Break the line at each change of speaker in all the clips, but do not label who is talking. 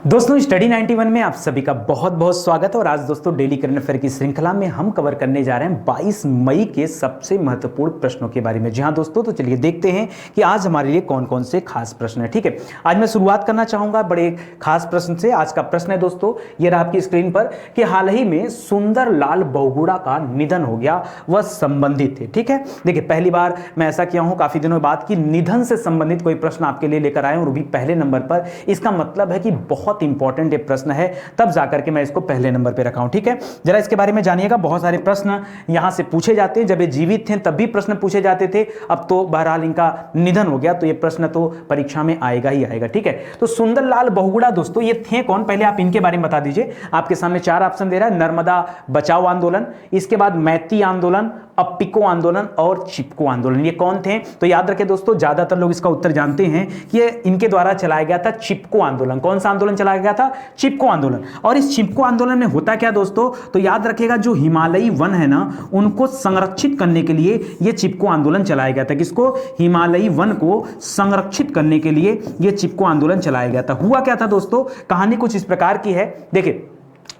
दोस्तों स्टडी 91 में आप सभी का बहुत बहुत स्वागत है। और आज दोस्तों डेली करंट अफेयर की श्रृंखला में हम कवर करने जा रहे हैं 22 मई के सबसे महत्वपूर्ण प्रश्नों के बारे में। जी हाँ दोस्तों, तो चलिए देखते हैं कि आज हमारे लिए कौन कौन से खास प्रश्न है। ठीक है, आज मैं शुरुआत करना चाहूंगा बड़े खास प्रश्न से। आज का प्रश्न है दोस्तों, ये रहा आपकी स्क्रीन पर कि हाल ही में सुंदर लाल बहुगुणा का निधन हो गया, वह संबंधित थे। ठीक है, देखिए पहली बार मैं ऐसा किया हूं काफी दिनों बाद कि निधन से संबंधित कोई प्रश्न आपके लिए लेकर आए और भी पहले नंबर पर। इसका मतलब है कि बहुत इंपॉर्टेंट ये प्रश्न है, तब जाकर के मैं इसको पहले नंबर पे रखा हूं। ठीक है, जरा इसके बारे में जानिएगा। बहुत सारे प्रश्न यहां से पूछे जाते हैं, जब ये जीवित थे तब भी प्रश्न पूछे जाते थे, अब तो बहरहाल इनका निधन हो गया तो ये प्रश्न तो परीक्षा में आएगा ही आएगा। ठीक है, तो सुंदरलाल बहुगुणा दोस्तों ये थे कौन, पहले आप इनके बारे में बता दीजिए। आपके सामने चार ऑप्शन दे रहा है, नर्मदा बचाओ आंदोलन, इसके बाद मैती आंदोलन, अप्पिको आंदोलन और चिपको आंदोलन। ये कौन थे? तो याद रखें दोस्तों, ज्यादातर लोग इसका उत्तर जानते हैं कि इनके द्वारा चलाया गया था चिपको आंदोलन। कौन सा आंदोलन चलाया गया था? चिपको आंदोलन। और इस चिपको आंदोलन में होता क्या दोस्तों, तो याद रखिएगा जो हिमालयी वन है ना, उनको संरक्षित करने के लिए यह चिपको आंदोलन चलाया गया था। किसको? हिमालयी वन को संरक्षित करने के लिए यह चिपको आंदोलन चलाया गया था। हुआ क्या था दोस्तों, कहानी कुछ इस प्रकार की है। देखिए,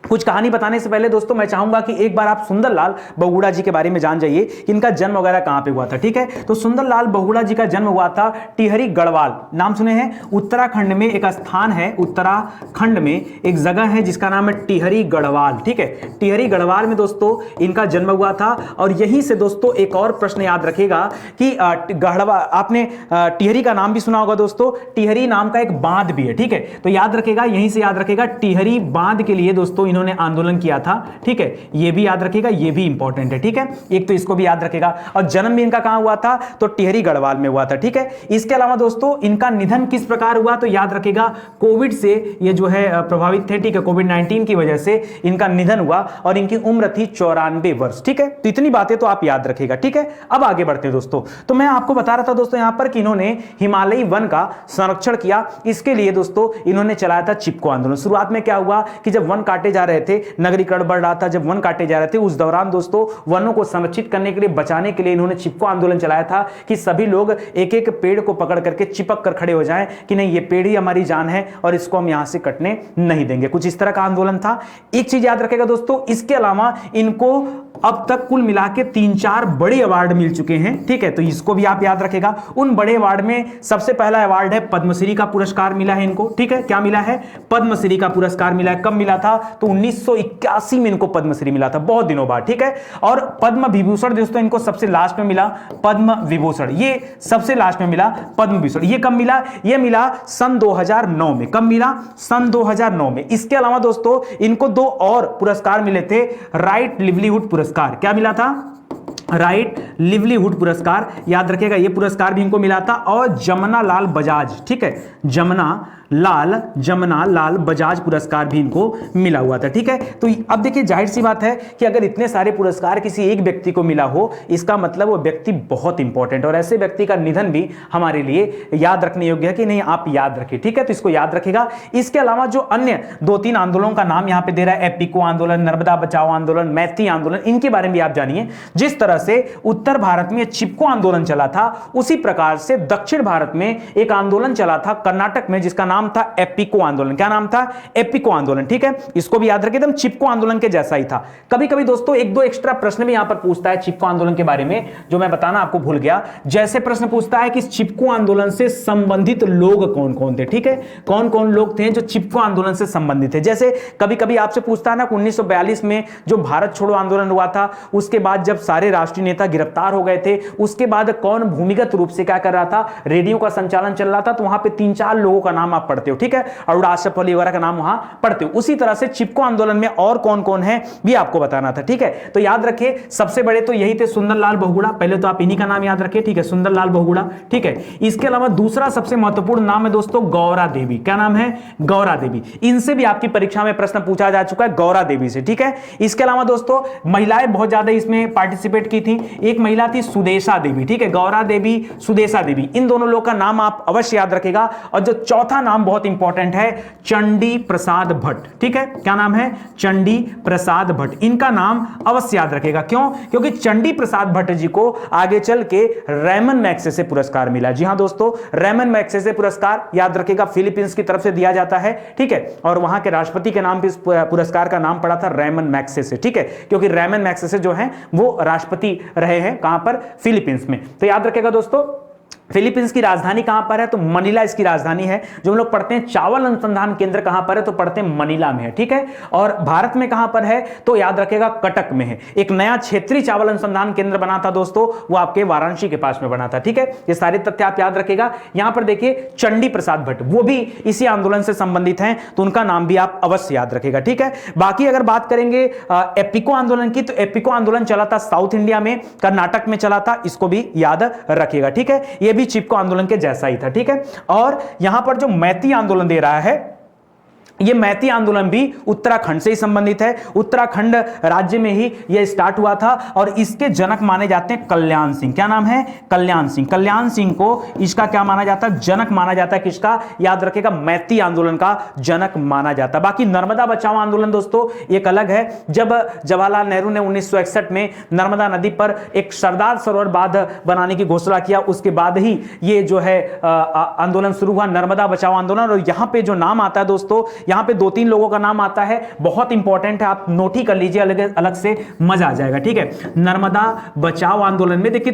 कुछ कहानी बताने से पहले दोस्तों मैं चाहूंगा कि एक बार आप सुंदरलाल बहुगुणा जी के बारे में जान जाइए कि इनका जन्म वगैरह कहां पे हुआ था। ठीक है, तो सुंदरलाल बहुगुणा जी का जन्म हुआ था टिहरी गढ़वाल, नाम सुने हैं? उत्तराखंड में एक स्थान है, उत्तराखंड में एक जगह है जिसका नाम है टिहरी गढ़वाल। ठीक है, टिहरी गढ़वाल में दोस्तों इनका जन्म हुआ था। और यहीं से दोस्तों एक और प्रश्न याद रखेगा कि गढ़वा, आपने टिहरी का नाम भी सुना होगा दोस्तों, टिहरी नाम का एक बांध भी है। ठीक है, तो याद रखेगा, यहीं से याद रखेगा, टिहरी बांध के लिए दोस्तों इन्होंने आंदोलन किया था। ठीक है, यह भी याद रखिएगा, यह भी इंपॉर्टेंट है। ठीक है, एक तो इसको भी याद रखेगा। और जन्म भी इनका कहां हुआ था? तो टिहरी गढ़वाल में हुआ था। ठीक है, इसके अलावा दोस्तों इनका निधन किस प्रकार हुआ, तो याद रखिएगा कोविड से ये जो है प्रभावित थे। ठीक है, कोविड-19 की वजह से इनका निधन हुआ और इनकी उम्र थी 94 वर्ष। ठीक है, तो इतनी बातें तो आप याद रखिएगा। ठीक है, अब आगे बढ़ते हैं दोस्तों। तो मैं आपको बता रहा था दोस्तों यहां पर कि इन्होंने हिमालयी वन का संरक्षण किया, इसके लिए दोस्तों इन्होंने चलाया था चिपको आंदोलन। शुरुआत में क्या हुआ कि जब वन काटे जा रहे थे, नगरीकरण बढ़ रहा था, जब वन काटे जा रहे थे, उस दौरान दोस्तों वनों को संरक्षित करने के लिए, बचाने के लिए इन्होंने चिपको आंदोलन चलाया था कि सभी लोग एक एक पेड़ को पकड़ करके चिपक कर खड़े हो जाएं कि नहीं, ये पेड़ ही हमारी जान है और इसको हम यहां से कटने नहीं देंगे। कुछ इस तरह का आंदोलन था। एक चीज याद रखेगा दोस्तों, इसके अलावा इनको अब तक कुल मिला के 3-4 बड़े अवार्ड मिल चुके हैं। ठीक है, तो इसको भी आप याद रखेगा। उन बड़े अवार्ड में सबसे पहला अवार्ड है पद्मश्री का पुरस्कार मिला है इनको। ठीक है, क्या मिला है? पद्मश्री का पुरस्कार मिला है। कब मिला था? तो 1981 में इनको पद्मश्री मिला था, बहुत दिनों बाद। ठीक है, और पद्म विभूषण दोस्तों इनको सबसे लास्ट में मिला, पद्म विभूषण ये सबसे लास्ट में मिला, पद्म विभूषण। ये कब मिला? ये मिला सन 2009 में। कब मिला? सन 2009 में। इसके अलावा दोस्तों इनको 2 और पुरस्कार मिले थे, राइट लिवलीहुड पुरस्कार। क्या मिला था? राइट लिवलीहुड पुरस्कार, याद रखिएगा, यह पुरस्कार भी इनको मिला था। और जमुना लाल बजाज, ठीक है, जमुना लाल बजाज पुरस्कार भी इनको मिला हुआ था। ठीक है, तो अब देखिए जाहिर सी बात है कि अगर इतने सारे पुरस्कार किसी एक व्यक्ति को मिला हो, इसका मतलब वो व्यक्ति बहुत इंपॉर्टेंट, और ऐसे व्यक्ति का निधन भी हमारे लिए याद रखने योग्य है कि नहीं, आप याद रखिए। ठीक है, तो इसको याद रखेगा। इसके अलावा जो अन्य 2-3 आंदोलनों का नाम यहां पे दे रहा है, एपिको आंदोलन, नर्मदा बचाओ आंदोलन, मैती आंदोलन, इनके बारे में भी आप जानिए। जिस तरह से उत्तर भारत में चिपको आंदोलन चला था, उसी प्रकार से दक्षिण भारत में एक आंदोलन चला था कर्नाटक में, जिसका नाम था एपिको आंदोलन। क्या नाम था? एपिको आंदोलन। ठीक है, इसको भी याद रखिए, एकदम चिपको आंदोलन के जैसा ही था। कभी कभी दोस्तों 1-2 एक्स्ट्रा प्रश्न भी यहां पर पूछता है चिपको आंदोलन के बारे में, जो मैं बताना आपको भूल गया। जैसे प्रश्न पूछता है कि चिपको आंदोलन से संबंधित लोग कौन कौन थे। ठीक है, कौन कौन लोग थे जो चिपको आंदोलन से संबंधित थे। जैसे कभी कभी आपसे पूछता है ना, 1942 में जो भारत छोड़ो आंदोलन हुआ था, उसके बाद जब सारे राष्ट्रीय नेता गिरफ्तार हो गए थे, उसके बाद कौन भूमिगत रूप से क्या कर रहा था, रेडियो का संचालन चल रहा था, तो वहां पे 3-4 लोगों का नाम आप पढ़ते हो। ठीक है, और आशफ अली वगैरह का नाम वहां पढ़ते हो। उसी तरह से चिपको आंदोलन में और कौन कौन है भी आपको बताना था। ठीक है, तो याद रखिए सबसे बड़े तो यही थे, सुंदरलाल बहुगुणा। पहले तो आप इन्हीं का नाम याद रखिए। ठीक है, सुंदरलाल बहुगुणा। ठीक है, इसके अलावा दूसरा सबसे महत्वपूर्ण नाम है दोस्तों गौरा देवी। क्या नाम है? गौरा देवी। इनसे भी आपकी परीक्षा में प्रश्न पूछा जा चुका है, गौरा देवी से। ठीक है, इसके अलावा दोस्तों महिलाएं बहुत ज्यादा इसमें पार्टिसिपेट की की थी, एक महिला थी सुदेशा देवी, ठीक है, गौरा देवी, सुदेशा देवी, इन दोनों लोग का नाम आप अवश्य याद रखेगा। और जो चौथा नाम बहुत इंपॉर्टेंट है, चंडी प्रसाद भट्ट, ठीक है, क्या नाम है, चंडी प्रसाद भट्ट, इनका नाम अवश्य याद रखेगा। क्यों? क्योंकि चंडी प्रसाद भट्ट जी को आगे चल के रेमन मैग्सेसे पुरस्कार मिला। जी हां दोस्तों, रेमन मैग्सेसे पुरस्कार याद रखेगा, फिलीपींस की तरफ से दिया जाता है, ठीक है, और वहां के राष्ट्रपति के नाम पे इस पुरस्कार का नाम पड़ा था रेमन मैग्सेसे, ठीक है, क्योंकि रेमन मैग्सेसे जो है वो राष्ट्रपति रहे हैं कहां पर, फिलीपींस में। तो याद रखेगा दोस्तों, फिलीपींस की राजधानी कहां पर है, तो मनीला इसकी राजधानी है। जो हम लोग पढ़ते हैं चावल अनुसंधान केंद्र कहां पर है, तो पढ़ते हैं मनीला में है, ठीक है। और भारत में कहां पर है, तो याद रखेगा कटक में है। एक नया क्षेत्रीय चावल अनुसंधान केंद्र बना था दोस्तों, वो आपके वाराणसी के पास में बना था, ठीक है। ये सारे तथ्य आप याद रखेगा। यहां पर देखिए चंडी प्रसाद भट्ट, वो भी इसी आंदोलन से संबंधित हैं, तो उनका नाम भी आप अवश्य याद रखेगा, ठीक है। बाकी अगर बात करेंगे एपिको आंदोलन की, तो एपिको आंदोलन चला था साउथ इंडिया में, कर्नाटक में चला था, इसको भी याद रखिएगा, ठीक है। ये भी चिपको आंदोलन के जैसा ही था, ठीक है। और यहां पर जो मैती आंदोलन दे रहा है, ये मैती आंदोलन भी उत्तराखंड से ही संबंधित है। उत्तराखंड राज्य में ही यह स्टार्ट हुआ था और इसके जनक माने जाते हैं कल्याण सिंह। क्या नाम है, कल्याण सिंह। कल्याण सिंह को इसका क्या माना जाता है, जनक माना जाता है। किसका, याद रखेगा, मैती आंदोलन का जनक माना जाता है। बाकी नर्मदा बचाओ आंदोलन दोस्तों एक अलग है। जब जवाहरलाल नेहरू ने 1961 में नर्मदा नदी पर एक सरदार सरोवर बांध बनाने की घोषणा किया, उसके बाद ही ये जो है आंदोलन शुरू हुआ, नर्मदा बचाओ आंदोलन। और यहां पर जो नाम आता है दोस्तों, यहां पे 2-3 लोगों का नाम आता है, बहुत इंपॉर्टेंट है, आप नोट ही कर लीजिए, अलग से मजा आ जाएगा, ठीक है। नर्मदा बचाओ आंदोलन में देखिए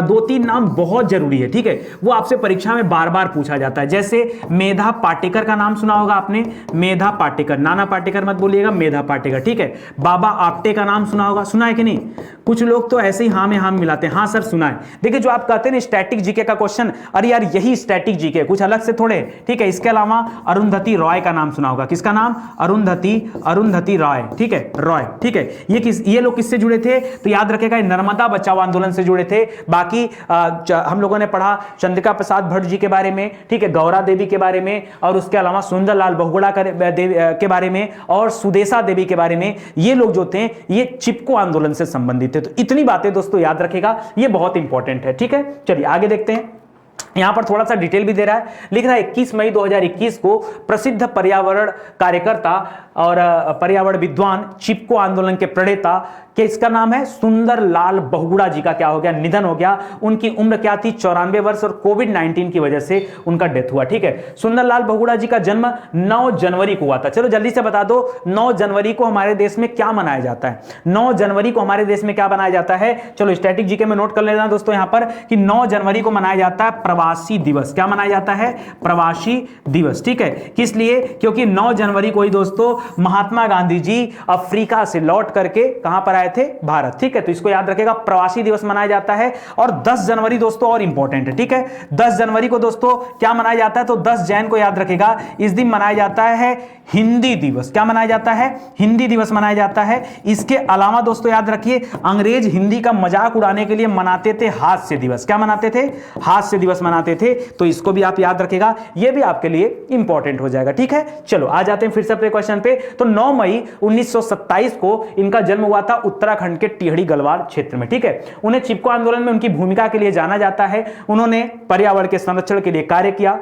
2-3 नाम बहुत जरूरी है, ठीक है, वो आपसे परीक्षा में बार बार पूछा जाता है। जैसे मेधा पाटेकर का नाम सुना होगा आपने, मेधा पाटेकर, नाना पाटेकर मत बोलिएगा, मेधा पाटेकर, ठीक है। बाबा आपटे का नाम सुना होगा, सुना है कि नहीं? कुछ लोग तो ऐसे ही हाँ में हाँ मिलाते हैं, हाँ सर सुना है। देखिए जो आप कहते हैं स्टैटिक जीके का क्वेश्चन, अरे यार यही स्टैटिक जीके, कुछ अलग से थोड़े, ठीक है। इसके अलावा अरुंधति रॉय का नाम सुना होगा, किसका नाम, अरुंधति रॉय, ठीक है, रॉय, ठीक है। ये लोग किससे जुड़े थे, तो याद रखेगा नर्मदा बचाओ आंदोलन से जुड़े थे। बाकी हम लोगों ने पढ़ा चंद्रिका प्रसाद भट्ट जी के बारे में, ठीक है, गौरा देवी के बारे में, और उसके अलावा सुंदरलाल बहुगुणा के बारे में, और सुदेशा देवी के बारे में। ये लोग जो थे ये चिपको आंदोलन से संबंधित थे। तो इतनी बातें दोस्तों याद रखेगा, ये बहुत इंपॉर्टेंट है, ठीक है। चलिए आगे देखते हैं। यहां पर थोड़ा सा डिटेल भी दे रहा है, लिख रहा है 21 मई 2021 को प्रसिद्ध पर्यावरण कार्यकर्ता और पर्यावरण विद्वान, चिपको आंदोलन के प्रणेता कि इसका नाम है सुंदरलाल बहुगुणा जी का क्या हो गया, निधन हो गया। उनकी उम्र क्या थी, 94 वर्ष, और कोविड-19 की वजह से उनका डेथ हुआ, ठीक है। सुंदरलाल बहुगुणा जी का जन्म 9 जनवरी को हुआ था। चलो जल्दी से बता दो, 9 जनवरी को हमारे देश में क्या मनाया जाता है, 9 जनवरी को हमारे देश में क्या मनाया जाता है। चलो स्टैटिक जीके में नोट कर लेना दोस्तों यहां पर कि 9 जनवरी को मनाया जाता है प्रवासी दिवस। क्या मनाया जाता है, प्रवासी दिवस, ठीक है। किस लिए, क्योंकि 9 जनवरी को ही दोस्तों महात्मा गांधी जी अफ्रीका से लौट करके कहां पर थे, भारत, ठीक है। तो इसको याद रखेगा, प्रवासी दिवस मनाया जाता है। और 10 जनवरी दोस्तों और इंपॉर्टेंट है, ठीक है। 10 जनवरी को दोस्तों क्या मनाया जाता है, तो 10 जैन को याद रखेगा, इस दिन मनाया जाता है हिंदी दिवस। क्या मनाया जाता है, हिंदी दिवस मनाया जाता है। इसके अलावा दोस्तों याद रखिए, अंग्रेज हिंदी का मजाक उड़ाने के लिए मनाते थे हास्य दिवस। क्या मनाते थे, हास्य दिवस मनाते थे। तो इसको भी आप याद रखेगा, यह भी आपके लिए इंपॉर्टेंट हो जाएगा, ठीक है। चलो आ जाते हैं फिर से अपने क्वेश्चन पे। तो 9 मई 1927 को इनका जन्म हुआ था उत्तराखंड के टिहरी गढ़वाल क्षेत्र में, ठीक है। उन्हें चिपको आंदोलन में उनकी भूमिका के लिए जाना जाता है। उन्होंने पर्यावरण के संरक्षण के लिए कार्य किया।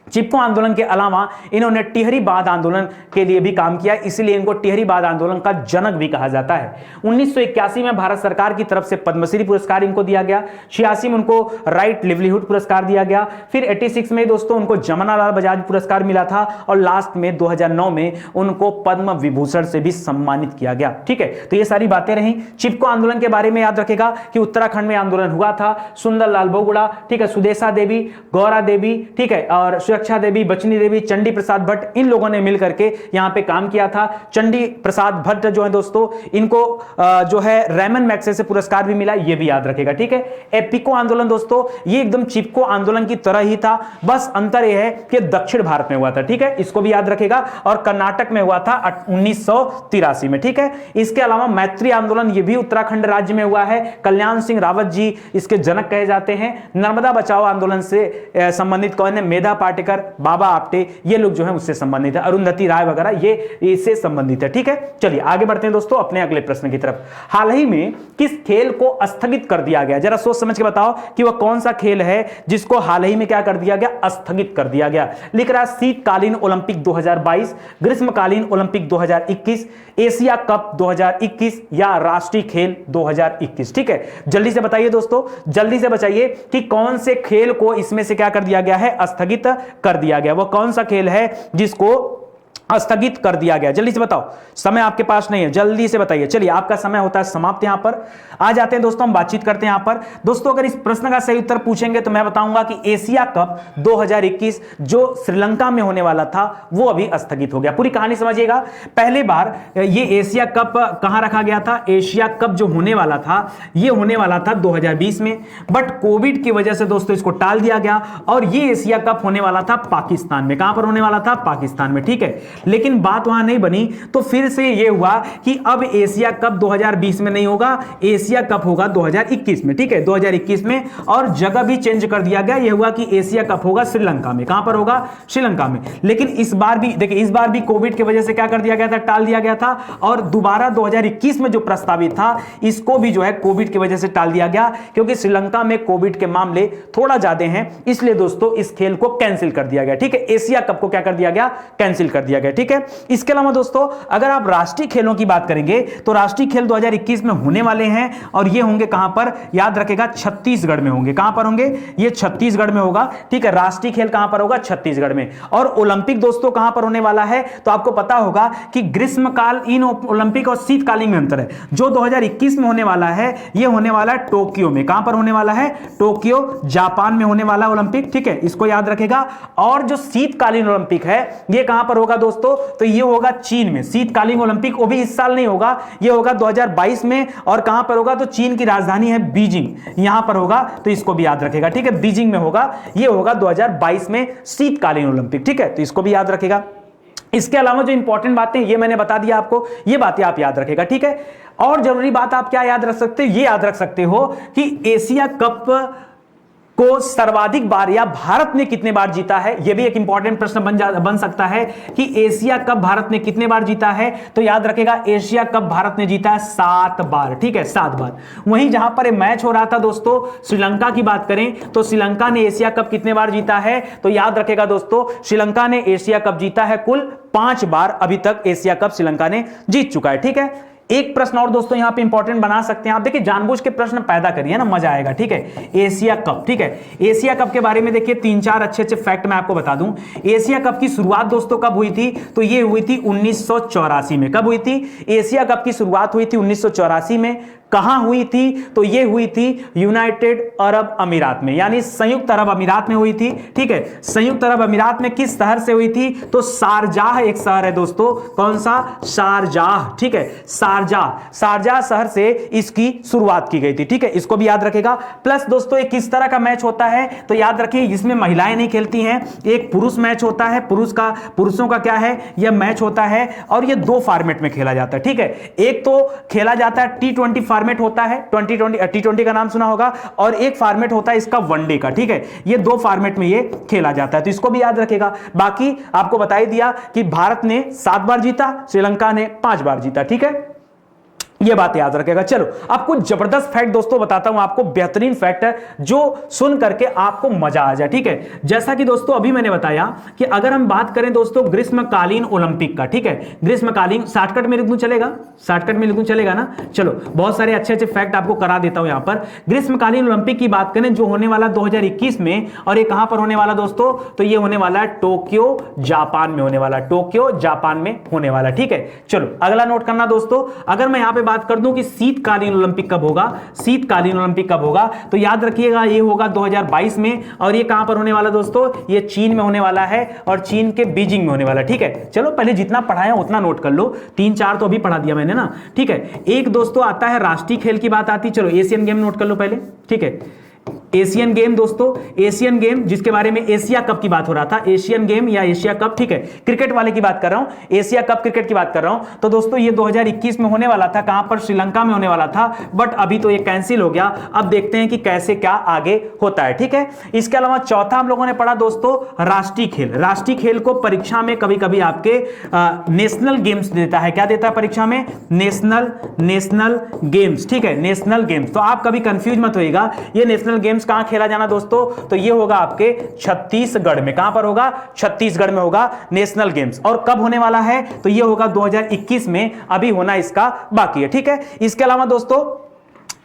चिपको आंदोलन के अलावा इन्होंने टिहरी बांध आंदोलन के लिए भी काम किया, इसलिए इनको टिहरी बांध आंदोलन का जनक भी कहा जाता है। 1981 में भारत सरकार की तरफ से पद्मश्री पुरस्कार इनको दिया गया। 86 में उनको राइट लिवलीहुड पुरस्कार दिया गया। फिर 86 में दोस्तों उनको जमनालाल बजाज पुरस्कार मिला था, और लास्ट में 2009 में उनको पद्म विभूषण से भी सम्मानित किया गया, ठीक है। तो ये सारी बातें रही। चिपको आंदोलन के बारे में याद रखेगा कि उत्तराखंड में आंदोलन हुआ था। सुंदरलाल बहुगुणा, ठीक है, सुदेशा देवी, गौरा देवी, ठीक है, और सुरक्षा देवी, बचनी देवी, चंडी प्रसाद भट्ट, इन लोगों ने मिलकर के यहां पे काम किया था। चंडी प्रसाद भट्ट जो है दोस्तों, इनको जो है रेमन मैग्सेसे पुरस्कार भी मिला, ये भी याद रखेगा, ठीक है। एपिको आंदोलन दोस्तों ये एकदम चिपको आंदोलन की तरह ही था, बस अंतर यह है कि दक्षिण भारत में हुआ था, ठीक है, इसको भी याद रखेगा। और कर्नाटक में हुआ था 1983 में, ठीक है। इसके अलावा मैत्री आंदोलन ये भी उत्तराखंड राज्य में हुआ है। कल्याण सिंह रावत जी इसके जनक कहे जाते हैं। नर्मदा बचाओ आंदोलन से संबंधित कौन है, मेधा पाटेकर पाटेकर, बाबा आप्टे, ये लोग जो है उससे संबंधित है, अरुंधति राय वगैरह ये इससे संबंधित है। ठीक है, चलिए आगे बढ़ते हैं दोस्तों अपने अगले प्रश्न की तरफ। हाल ही में किस खेल को स्थगित कर दिया गया? जरा सोच समझ के बताओ कि वह कौन सा खेल है जिसको हाल ही में क्या कर दिया गया? स्थगित कर दिया गया। लिख रहा है शीतकालीन ओलंपिक 2022, ग्रीष्मकालीन ओलंपिक 2021, एशिया कप 2021 या राष्ट्रीय खेल 2021। ठीक है, जल्दी से बताइए दोस्तों, जल्दी से बताइए कि कौन से खेल को इसमें से क्या कर दिया गया है? स्थगित कर दिया गया। वो कौन सा खेल है जिसको स्थगित कर दिया गया? जल्दी से बताओ, समय आपके पास नहीं है, जल्दी से बताइए। चलिए आपका समय होता है समाप्त। यहां पर आ जाते हैं दोस्तों, हम बातचीत करते हैं यहां पर। दोस्तों अगर इस प्रश्न का सही उत्तर पूछेंगे तो मैं बताऊंगा कि एशिया कप 2021 जो श्रीलंका में होने वाला था वो अभी स्थगित हो गया। पूरी कहानी समझिएगा। पहली बार ये एशिया कप कहां रखा गया था? एशिया कप जो होने वाला था ये होने वाला था 2020 में, बट कोविड की वजह से दोस्तों इसको टाल दिया गया और ये एशिया कप होने वाला था पाकिस्तान में। कहां पर होने वाला था? पाकिस्तान में। ठीक है, लेकिन बात वहां नहीं बनी तो फिर से यह हुआ कि अब एशिया कप 2020 में नहीं होगा, एशिया कप होगा 2021 में। ठीक है, 2021 में, और जगह भी चेंज कर दिया गया। यह हुआ कि एशिया कप होगा श्रीलंका में। कहां पर होगा? श्रीलंका में। लेकिन इस बार भी देखिए, इस बार भी कोविड की वजह से क्या कर दिया गया था? टाल दिया गया था। और दोबारा 2021 में जो प्रस्तावित था इसको भी जो है कोविड की वजह से टाल दिया गया, क्योंकि श्रीलंका में कोविड के मामले थोड़ा ज्यादा हैं, इसलिए दोस्तों इस खेल को कैंसिल कर दिया गया। ठीक है, एशिया कप को क्या कर दिया गया? कैंसिल कर दिया गया। ठीक है, इसके अलावा दोस्तों अगर आप राष्ट्रीय खेलों की बात करेंगे तो राष्ट्रीय खेल 2021 में होने वाले हैं और ये होंगे कहां पर? याद रखेगा, छत्तीसगढ़ में होंगे। कहां पर होंगे? ये छत्तीसगढ़ में होगा। ठीक है, राष्ट्रीय खेल कहां पर होगा? छत्तीसगढ़ में। और ओलंपिक दोस्तों कहां पर होने वाला है? तो आपको पता होगा कि ग्रीष्मकालीन ओलंपिक और शीतकालीन में अंतर है। जो 2021 में होने वाला है ये होने वाला है टोक्यो में। कहां पर होने वाला है? टोक्यो, जापान में होने वाला ओलंपिक। ठीक है, इसको याद रखेगा। और जो शीतकालीन ओलंपिक है ये कहां पर होगा दोस्तों? तो ये होगा चीन में। शीतकालीन ओलंपिक वो भी इस साल नहीं होगा, ये होगा 2022 में। और कहां पर होगा? तो चीन की राजधानी है बीजिंग, यहां पर होगा, तो इसको भी याद रखेगा। ठीक है, बीजिंग में होगा, ये होगा 2022 में शीतकालीन ओलंपिक। ठीक है, तो इसको भी याद रखेगा। इसके अलावा जो इंपॉर्टेंट बातें ये मैंने बता दिया आपको, ये बातें आप याद रखेगा। ठीक है, और जरूरी बात आप क्या याद रख सकते हो? ये याद रख सकते हो कि एशिया कप को सर्वाधिक बार या भारत ने कितने बार जीता है। यह भी एक इंपॉर्टेंट प्रश्न बन सकता है कि एशिया कप भारत ने कितने बार जीता है। तो याद रखेगा, एशिया कप भारत ने जीता है 7 बार। ठीक है, 7 बार। वहीं जहां पर मैच हो रहा था दोस्तों, श्रीलंका की बात करें तो श्रीलंका ने एशिया कप कितने बार जीता है? तो याद रखेगा दोस्तों, श्रीलंका ने एशिया कप जीता है कुल 5 बार। अभी तक एशिया कप श्रीलंका ने जीत चुका है। ठीक है, एक प्रश्न और दोस्तों यहां पे इंपॉर्टेंट बना सकते हैं आप। देखिए जानबूझ के प्रश्न पैदा करिए ना, मजा आएगा। ठीक है, एशिया कप। ठीक है, एशिया कप के बारे में देखिए 3-4 अच्छे फैक्ट मैं आपको बता दूं। एशिया कप की शुरुआत दोस्तों कब हुई थी? तो ये हुई थी 1984 में। कब हुई थी? एशिया कप की शुरुआत हुई थी 1984 में। कहां हुई थी? तो ये हुई थी यूनाइटेड अरब अमीरात में, यानी संयुक्त अरब अमीरात में हुई थी। ठीक है, संयुक्त अरब अमीरात में किस शहर से हुई थी? तो शारजाह एक शहर है दोस्तों। कौन सा? शारजाह। ठीक है, शारजाह शहर से इसकी शुरुआत की गई थी। ठीक है, इसको भी याद रखेगा। प्लस दोस्तों एक किस तरह का मैच होता है? तो याद रखिए इसमें महिलाएं नहीं खेलती हैं, एक पुरुष मैच होता है। पुरुषों का क्या है? यह मैच होता है और यह 2 फॉर्मेट में खेला जाता है। ठीक है, एक तो खेला जाता है T20 फॉर्मेट होता है, T20 का नाम सुना होगा, और एक फॉर्मेट होता है इसका वनडे का। ठीक है, ये 2 फॉर्मेट में ये खेला जाता है, तो इसको भी याद रखेगा। बाकी आपको बता ही दिया कि भारत ने 7 बार जीता, श्रीलंका ने 5 बार जीता। ठीक है, ये बात याद रखेगा। चलो अब कुछ जबरदस्त फैक्ट दोस्तों बताता हूं आपको, बेहतरीन फैक्ट है जो सुन करके आपको मजा आ जाए। ठीक है, जैसा कि दोस्तों अभी मैंने बताया कि अगर हम बात करें दोस्तों ग्रीष्मकालीन ओलंपिक का। ठीक है, ग्रीष्मकालीन, शॉर्टकट में लिख दूं चलेगा? शॉर्टकट में लिख दूं चलेगा ना? चलो बहुत सारे अच्छे फैक्ट आपको करा देता हूं यहां पर। ग्रीष्मकालीन ओलंपिक की बात करें जो होने वाला 2021 में, और ये कहां पर होने वाला दोस्तों? तो ये होने वाला है टोक्यो, जापान में होने वाला। टोक्यो, जापान में होने वाला। ठीक है, चलो अगला नोट करना दोस्तों। अगर मैं यहां पे बात कर दूं कि शीतकालीन ओलंपिक कब होगा, शीतकालीन ओलंपिक कब होगा, तो याद रखिएगा ये होगा 2022 में। और ये कहां पर होने वाला दोस्तों? ये चीन में होने वाला है, और चीन के बीजिंग में होने वाला। ठीक है, चलो पहले जितना पढ़ाया उतना नोट कर लो, 3-4 तो अभी पढ़ा दिया मैंने ना। ठीक है, एक दोस्तों आता है राष्ट्रीय खेल की बात आती, चलो एशियन गेम नोट कर लो पहले। ठीक है, एशियन गेम दोस्तों, एशियन गेम जिसके बारे में एशिया कप की बात हो रहा था, एशियन गेम या एशिया कप, ठीक है, क्रिकेट वाले की बात कर रहा हूं, एशिया कप क्रिकेट की बात कर रहा हूं। तो दोस्तों ये 2021 में होने वाला था, कहां पर, श्रीलंका में होने वाला था, बट अभी तो ये कैंसिल हो गया। अब देखते हैं कि कैसे क्या आगे होता है, ठीक है। इसके अलावा चौथा हम लोगों ने पढ़ा दोस्तों राष्ट्रीय खेल। राष्ट्रीय खेल को परीक्षा में कभी कभी आपके नेशनल गेम्स देता है, क्या देता है परीक्षा में, नेशनल गेम्स, ठीक है, नेशनल गेम्स। तो आप कभी कंफ्यूज मत होइएगा, ये नेशनल गेम्स कहां खेला जाना दोस्तों, तो ये होगा आपके छत्तीसगढ़ में। कहां पर होगा, छत्तीसगढ़ में होगा नेशनल गेम्स। और कब होने वाला है, तो ये होगा 2021 में, अभी होना इसका बाकी है, ठीक है। इसके अलावा दोस्तों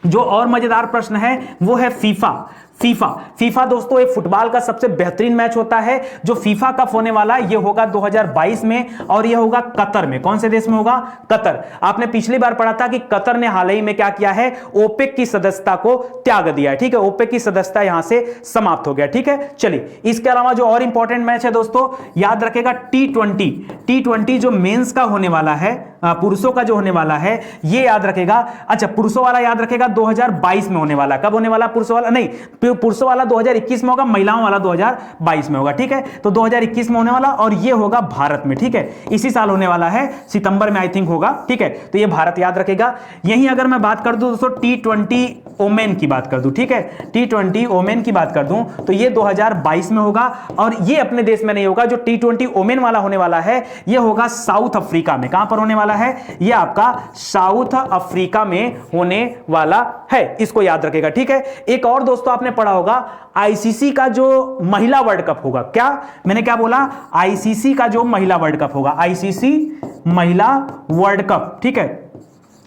जो और मजेदार प्रश्न है वो है फीफा दोस्तों एक फुटबॉल का सबसे बेहतरीन मैच होता है। जो फीफा कप होने वाला है ये होगा 2022 में, और ये होगा कतर में। कौन से देश में होगा, कतर। आपने पिछली बार पढ़ा था कि कतर ने हाल ही में क्या किया है, ओपेक की सदस्यता को त्याग दिया है, ठीक है, ओपेक की सदस्यता यहां से समाप्त हो गया, ठीक है। चलिए इसके अलावा जो और इंपॉर्टेंट मैच है दोस्तों, याद रखेगा टी20 जो मेंस का होने वाला है, पुरुषों का जो होने वाला है ये याद रखेगा। अच्छा पुरुषों वाला याद रखेगा 2022 में होने वाला। कब होने वाला पुरुषों वाला, नहीं पुरुषों वाला 2021 में होगा, महिलाओं वाला 2022 में होगा, ठीक है। तो 2021 में होने वाला, और ये होगा भारत में, ठीक है, इसी साल होने वाला है, सितंबर में आई थिंक होगा, ठीक है। तो ये भारत याद रखेगा। यहीं अगर मैं बात कर दूं दोस्तों टी20 ओमेन की बात कर दूं, ठीक है, टी20 ओमेन की बात कर दूं तो ये 2022 में होगा, और ये अपने देश में नहीं होगा। जो टी20 ओमेन वाला होने वाला है ये होगा साउथ अफ्रीका में। कहां पर होने वाला है, ये आपका साउथ अफ्रीका में होने वाला है, इसको याद रखेगा, ठीक है। एक और दोस्तों आपने पढ़ा होगा आईसीसी का जो महिला वर्ल्ड कप होगा, क्या मैंने क्या बोला, आईसीसी का जो महिला वर्ल्ड कप होगा, आईसीसी महिला वर्ल्ड कप, ठीक है,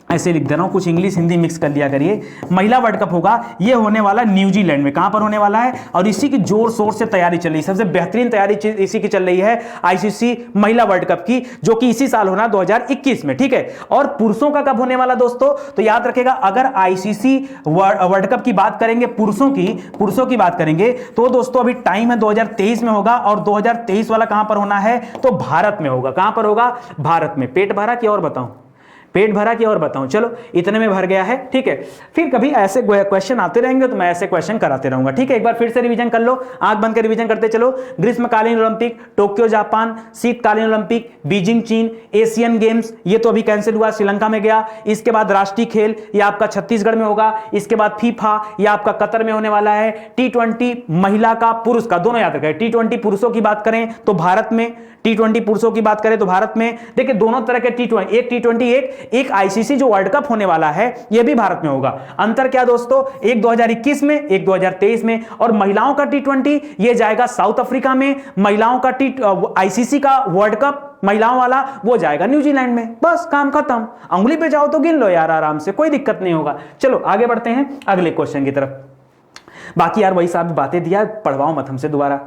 ऐसे लिख दे रहा हूं, कुछ इंग्लिश हिंदी मिक्स कर लिया करिए। महिला वर्ल्ड कप होगा, ये होने वाला न्यूजीलैंड में। कहां पर होने वाला है, और इसी की जोर शोर से तैयारी चल रही है, सबसे बेहतरीन तैयारी इसी की चल रही है, आईसीसी महिला वर्ल्ड कप की, जो कि इसी साल होना 2021 में, ठीक है। और पुरुषों का कब होने वाला दोस्तों, तो याद रखेगा अगर आईसीसी वर्ल्ड कप की बात करेंगे, पुरुषों की बात करेंगे तो दोस्तों अभी टाइम है 2023 में होगा, और 2023 वाला कहां पर होना है, तो भारत में होगा। कहां पर होगा, भारत में। पेट भरा कि और बताऊं, पेट भरा कि और बताऊं, चलो इतने में भर गया है, ठीक है। फिर कभी ऐसे क्वेश्चन आते रहेंगे तो मैं ऐसे क्वेश्चन कराते रहूंगा, ठीक है। एक बार फिर से रिवीजन कर लो, आंख बंद कर रिवीजन करते चलो। ग्रीष्मकालीन ओलंपिक टोक्यो जापान, शीतकालीन ओलंपिक बीजिंग चीन, एशियन गेम्स ये तो अभी कैंसिल हुआ, श्रीलंका में गया। इसके बाद राष्ट्रीय खेल ये आपका छत्तीसगढ़ में होगा। इसके बाद फीफा ये आपका कतर में होने वाला है। टी20 महिला का पुरुष का दोनों याद रखें। टी20 पुरुषों की बात करें तो भारत में, टी20 पुरुषों की बात करें तो भारत में। देखिए दोनों तरह के टी20, एक टी20 एक आईसीसी जो वर्ल्ड कप होने वाला है यह भी भारत में होगा। अंतर क्या दोस्तों, एक 2021 में, एक 2023 में। और महिलाओं का टी20 ये जाएगा साउथ अफ्रीका में, महिलाओं का आईसीसी का वर्ल्ड कप महिलाओं वाला वो जाएगा न्यूजीलैंड में। बस काम खत्म, अंगुली पे जाओ तो गिन लो यार आराम से, कोई दिक्कत नहीं होगा। चलो आगे बढ़ते हैं अगले क्वेश्चन की तरफ। बाकी यार वही साहब बातें दिया, पढ़वाओ मत हमसे दोबारा।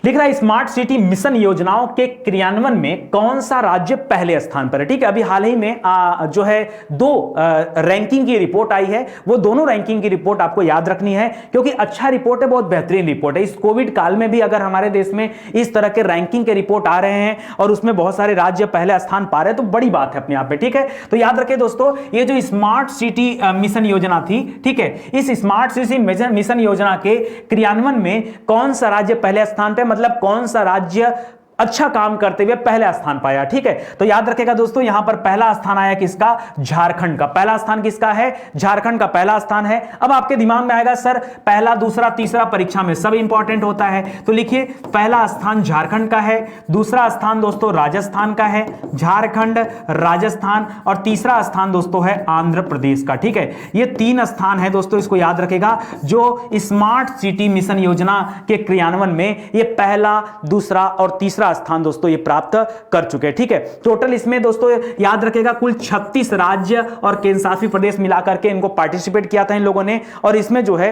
लिख रहा है स्मार्ट सिटी मिशन योजनाओं के क्रियान्वयन में कौन सा राज्य पहले स्थान पर है, ठीक है। अभी हाल ही में जो है दो रैंकिंग की रिपोर्ट आई है, वो दोनों रैंकिंग की रिपोर्ट आपको याद रखनी है, क्योंकि अच्छा रिपोर्ट है, बहुत बेहतरीन रिपोर्ट है। इस कोविड काल में भी अगर हमारे देश में इस तरह के रैंकिंग के रिपोर्ट आ रहे हैं और उसमें बहुत सारे राज्य पहले स्थान पा रहे हैं तो बड़ी बात है अपने आप में, ठीक है। तो याद रखें दोस्तों, ये जो स्मार्ट सिटी मिशन योजना थी, ठीक है, इस स्मार्ट सिटी मिशन योजना के क्रियान्वयन में कौन सा राज्य पहले स्थान पर, मतलब कौन सा राज्य अच्छा काम करते हुए पहला स्थान पाया, ठीक है। तो याद रखेगा दोस्तों, यहां पर पहला स्थान आया किसका, झारखंड का। पहला स्थान किसका है, झारखंड का पहला स्थान है। अब आपके दिमाग में आएगा सर पहला दूसरा तीसरा परीक्षा में सब इंपॉर्टेंट होता है, तो लिखिए पहला स्थान झारखंड का है, दूसरा स्थान दोस्तों राजस्थान का है, झारखंड राजस्थान, और तीसरा स्थान दोस्तों है आंध्र प्रदेश का, ठीक है। ये तीन स्थान है दोस्तों, इसको याद रखेगा, जो स्मार्ट सिटी मिशन योजना के क्रियान्वयन में ये पहला दूसरा और तीसरा स्थान दोस्तों ये प्राप्त कर चुके हैं, ठीक है। टोटल इसमें दोस्तों याद रखेगा कुल 36 राज्य और केंद्र शासित प्रदेश मिलाकर के इनको पार्टिसिपेट किया था इन लोगों ने, और इसमें जो है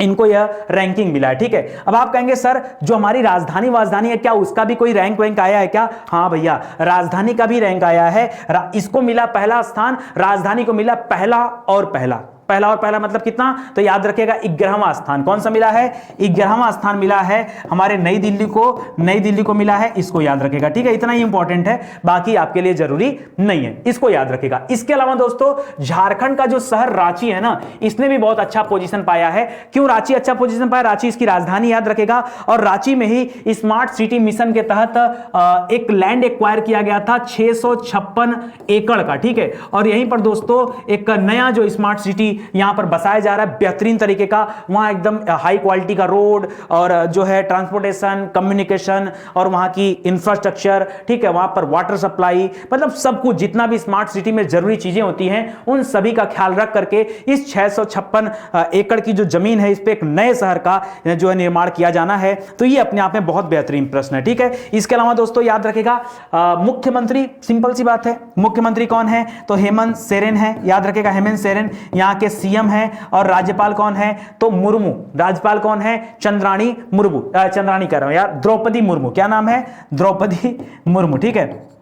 इनको यह रैंकिंग मिला है, ठीक है। अब आप कहेंगे सर जो हमारी राजधानी है क्या उसका भी कोई रैंक आया है क्या? हाँ भैया, राजधानी का भी रैंक आया है, इसको मिला पहला स्थान, राजधानी को मिला पहला और पहला, पहला और पहला मतलब कितना, तो याद रखिएगा 11वां स्थान। कौन सा मिला है, 11वां स्थान मिला है हमारे नई दिल्ली को मिला है, इसको याद रखिएगा, ठीक है। इतना ही इंपॉर्टेंट है, बाकी आपके लिए जरूरी नहीं है, इसको याद रखिएगा। इसके अलावा दोस्तों झारखंड का जो शहर रांची है ना, इसने भी बहुत अच्छा पोजीशन पाया है। क्यों रांची अच्छा पोजीशन पाया, रांची इसकी राजधानी, याद रखेगा। और रांची में ही स्मार्ट सिटी मिशन के तहत एक लैंड एक्वायर किया गया था 656 एकड़ का, ठीक है। और यहीं पर दोस्तों एक नया जो स्मार्ट सिटी यहां पर बसाया जा रहा है बेहतरीन तरीके का। वहां एकदम हाई क्वालिटी का रोड और जो है ट्रांसपोर्टेशन, कम्युनिकेशन और वहां की इंफ्रास्ट्रक्चर, ठीक है। वहां पर वाटर सप्लाई, मतलब सब कुछ जितना भी स्मार्ट सिटी में जरूरी चीजें होती हैं उन सभी का ख्याल रख करके इस 656 एकड़ की जो जमीन है इस पे एक नए शहर का जो है निर्माण किया जाना है। तो ये अपने आप में बहुत बेहतरीन प्रश्न है, ठीक है। इसके अलावा दोस्तों याद रखेगा मुख्यमंत्री, सिंपल सी बात है, मुख्यमंत्री कौन है, तो हेमंत सोरेन है, याद रखेगा हेमंत सोरेन यहां के सीएम है। और राज्यपाल कौन है, तो मुर्मू, राज्यपाल कौन है, चंद्राणी मुर्मू, चंद्राणी कह रहा हूं यार, द्रौपदी मुर्मू, क्या नाम है, द्रौपदी मुर्मू, ठीक है,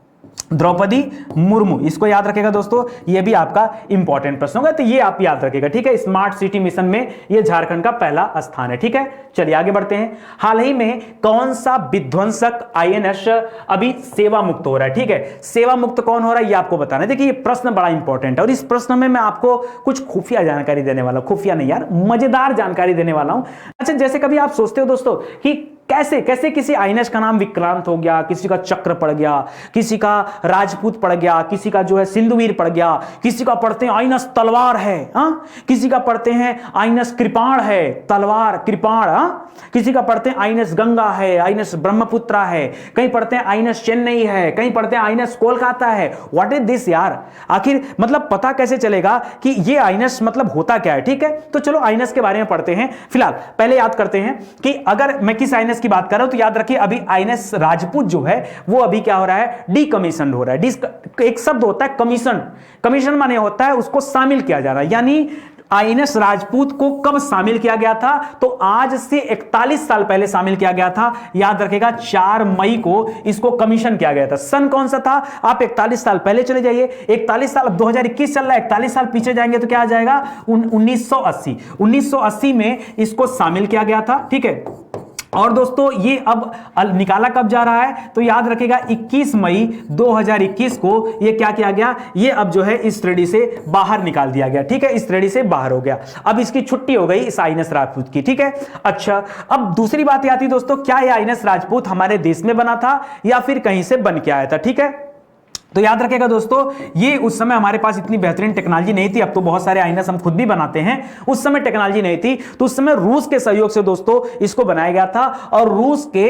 द्रौपदी मुर्मू, इसको याद रखेगा दोस्तों। ये भी आपका इंपॉर्टेंट प्रश्न होगा, तो ये आप याद रखेगा, ठीक है। स्मार्ट सिटी मिशन में ये झारखंड का पहला स्थान है, ठीक है। चलिए आगे बढ़ते हैं। हाल ही में कौन सा विध्वंसक आईएनएस अभी सेवा मुक्त हो रहा है, ठीक है। सेवा मुक्त कौन हो रहा है ये आपको बताना है। देखिए ये प्रश्न बड़ा इंपॉर्टेंट है और इस प्रश्न में मैं आपको कुछ खुफिया जानकारी देने वाला हूं, खुफिया नहीं यार, मजेदार जानकारी देने वाला हूं। अच्छा, जैसे कभी आप सोचते हो दोस्तों कि कैसे कैसे किसी आईएनएस का नाम विक्रांत हो गया, किसी का चक्र पड़ गया, किसी का राजपूत पड़ गया, किसी का जो है सिंधुवीर पड़ गया, किसी का पढ़ते हैं आईएनएस तलवार है, किसी का पढ़ते हैं आईएनएस कृपाण है, तलवार कृपाण, किसी का पढ़ते हैं आईएनएस गंगा है, आईएनएस ब्रह्मपुत्रा है, कहीं पढ़ते हैं आईएनएस चेन्नई है, कहीं पढ़ते हैं आईएनएस कोलकाता है। व्हाट इज दिस यार, आखिर मतलब पता कैसे चलेगा कि ये आईएनएस मतलब होता क्या है, ठीक है। तो चलो आईएनएस के बारे में पढ़ते हैं। फिलहाल पहले याद करते हैं कि अगर मैं किस आईएनएस की बात कर रहा हूं तो याद रखिए अभी आईएनएस राजपूत जो है वो अभी क्या हो रहा है, डीकमीशन हो रहा है। एक शब्द होता है कमीशन, कमीशन माने होता है उसको शामिल किया जा रहा है, यानी आईएनएस राजपूत को कब शामिल किया गया था, तो आज से 41 साल पहले शामिल किया गया था। याद रखेगा 4 मई को इसको कमीशन किया गया था। सन कौन सा था, आप 41 साल पहले चले जाइए, 41 साल, अब 2021 चल रहा है, 41 साल पीछे जाएंगे तो क्या आ जाएगा 1980 में इसको शामिल किया गया था, ठीक है। और दोस्तों ये अब निकाला कब जा रहा है, तो याद रखेगा 21 मई 2021 को ये क्या किया गया, ये अब जो है इस श्रेणी से बाहर निकाल दिया गया, ठीक है। इस श्रेणी से बाहर हो गया, अब इसकी छुट्टी हो गई इस आईएनएस राजपूत की, ठीक है। अच्छा, अब दूसरी बात आती है दोस्तों, क्या ये आईएनएस राजपूत हमारे देश में बना था या फिर कहीं से बन के आया था, ठीक है। तो याद रखेगा दोस्तों ये उस समय हमारे पास इतनी बेहतरीन टेक्नोलॉजी नहीं थी, अब तो बहुत सारे आईएनएस हम खुद भी बनाते हैं, उस समय टेक्नोलॉजी नहीं थी। तो उस समय रूस के सहयोग से दोस्तों इसको बनाया गया था और रूस के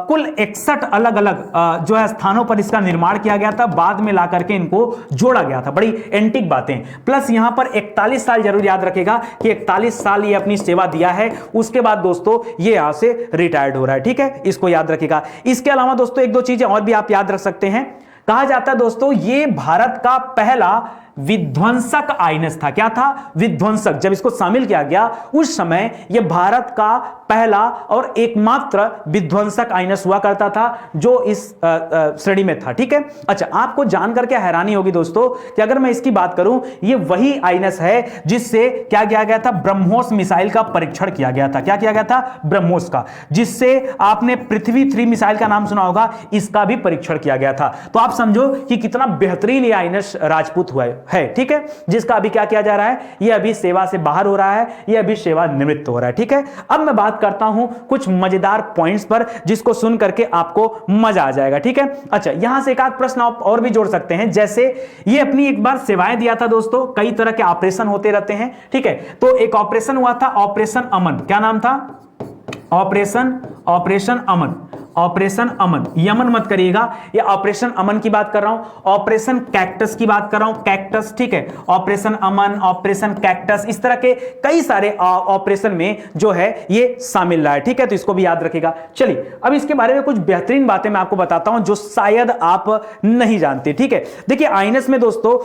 कुल 61 अलग अलग जो है स्थानों पर इसका निर्माण किया गया था, बाद में ला करके इनको जोड़ा गया था। बड़ी एंटिक बातें, प्लस यहां पर 41 साल जरूर याद रखेगा कि 41 साल ये अपनी सेवा दिया है, उसके बाद दोस्तों ये यहां से रिटायर्ड हो रहा है, ठीक है, इसको याद रखेगा। इसके अलावा दोस्तों एक दो चीजें और भी आप याद रख सकते हैं। कहा जाता है दोस्तों ये भारत का पहला विध्वंसक आईएनएस था। क्या था, विध्वंसक। जब इसको शामिल किया गया उस समय यह भारत का पहला और एकमात्र विध्वंसक आईएनएस हुआ करता था जो इस श्रेणी में था, ठीक है। अच्छा, आपको जानकर के हैरानी होगी दोस्तों कि अगर मैं इसकी बात करूं, ये वही आईएनएस है जिससे क्या किया गया था, ब्रह्मोस मिसाइल का परीक्षण किया गया था। क्या किया गया था, ब्रह्मोस का, जिससे आपने पृथ्वी 3 मिसाइल का नाम सुना होगा, इसका भी परीक्षण किया गया था। तो आप समझो कि कितना बेहतरीन ये आईएनएस राजपूत हुआ है, ठीक है, जिसका अभी क्या किया जा रहा है, ये अभी सेवा से बाहर हो रहा है, ये अभी सेवा निवृत्त हो रहा है, ठीक है। अब मैं बात करता हूं कुछ मजेदार पॉइंट्स पर जिसको सुन करके आपको मजा आ जाएगा, ठीक है। अच्छा, यहां से एक आध प्रश्न आप और भी जोड़ सकते हैं, जैसे ये अपनी एक बार सेवाएं दिया था दोस्तों, कई तरह के ऑपरेशन होते रहते हैं, ठीक है। तो एक ऑपरेशन हुआ था ऑपरेशन अमन, क्या नाम था, ऑपरेशन अमन, ऑपरेशन अमन, यमन मत करिएगा, ये ऑपरेशन अमन की बात कर रहा हूं, ऑपरेशन कैक्टस की बात कर रहा हूं, कैक्टस, ठीक है, ऑपरेशन अमन, ऑपरेशन कैक्टस, इस तरह के कई सारे ऑपरेशन में जो है ये शामिल रहा है, ठीक है। तो इसको भी याद रखिएगा। चलिए अब इसके बारे में कुछ बेहतरीन बातें मैं आपको बताता हूं जो शायद आप नहीं जानते, ठीक है। देखिए आईएनएस में दोस्तों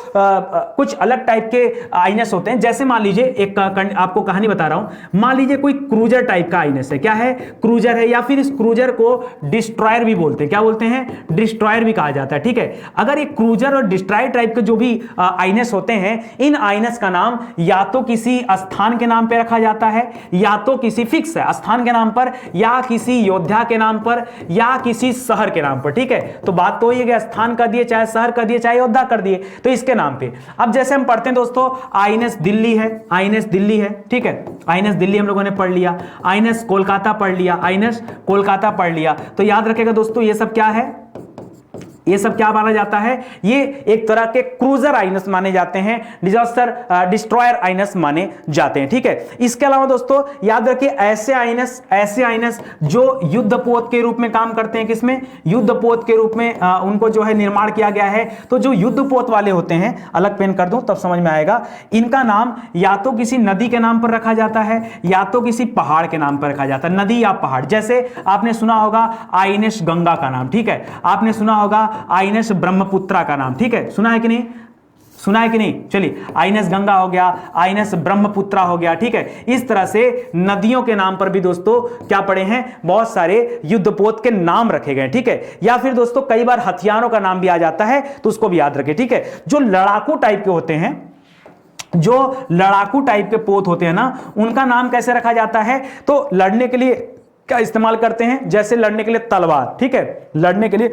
कुछ अलग टाइप के आईएनएस होते हैं, जैसे मान लीजिए एक आपको कहानी बता रहा हूं, मान लीजिए कोई क्रूजर टाइप का आईएनएस है, क्या है, क्रूजर है, या फिर इस क्रूजर को डिस्ट्रॉयर भी बोलते हैं। क्या बोलते हैं? डिस्ट्रॉयर भी कहा जाता है, ठीक है। अगर ये क्रूजर और डिस्ट्रॉयर टाइप के जो भी आईएनएस होते हैं, इन आईएनएस का नाम या तो किसी स्थान के नाम पे रखा जाता है, या तो किसी फिक्स है स्थान के नाम पर, या किसी योद्धा के नाम पर, या किसी शहर के नाम पर, ठीक है। तो बात तो ये स्थान कर दिए, चाहे शहर कर दिए, चाहे योद्धा कर दिए, तो इसके नाम पे। अब जैसे हम पढ़ते हैं दोस्तों, आईएनएस दिल्ली है, आईएनएस दिल्ली है, ठीक है। आईएनएस दिल्ली हम लोगों ने पढ़ लिया, आईएनएस कोलकाता पढ़ लिया, आईएनएस कोलकाता पढ़ लिया। तो याद रखेगा दोस्तों, ये सब क्या है? ये सब क्या माना जाता है? ये एक तरह के क्रूजर आईएनएस माने जाते हैं, डिस्ट्रॉयर आईएनएस माने जाते हैं, ठीक है। इसके अलावा दोस्तों याद रखिए, ऐसे आईएनएस जो युद्धपोत के रूप में काम करते हैं, किसमें? युद्धपोत के रूप में उनको जो है निर्माण किया गया है। तो जो युद्धपोत वाले होते हैं, अलग पेन कर दूं तब समझ में आएगा, इनका नाम या तो किसी नदी के नाम पर रखा जाता है, या तो किसी पहाड़ के नाम पर रखा जाता है, नदी या पहाड़। जैसे आपने सुना होगा आईएनएस गंगा का नाम, ठीक है। आपने सुना होगा आईएनएस ब्रह्मपुत्रा का नाम, ठीक है। सुना है कि नहीं? सुना है कि नहीं? चलिए, आईएनएस गंगा हो गया, आईएनएस ब्रह्मपुत्रा हो गया, ठीक है। इस तरह से नदियों के नाम पर भी दोस्तों क्या पड़े हैं? बहुत सारे युद्धपोत के नाम रखे गए, ठीक है। या फिर दोस्तों कई बार हथियारों का नाम भी आ जाता है, तो उसको भी याद रखें, ठीक है। जो लड़ाकू टाइप के होते हैं, जो लड़ाकू टाइप के पोत होते हैं ना, उनका नाम कैसे रखा जाता है? तो लड़ने के लिए क्या इस्तेमाल करते हैं? जैसे लड़ने के लिए तलवार, ठीक है। लड़ने के लिए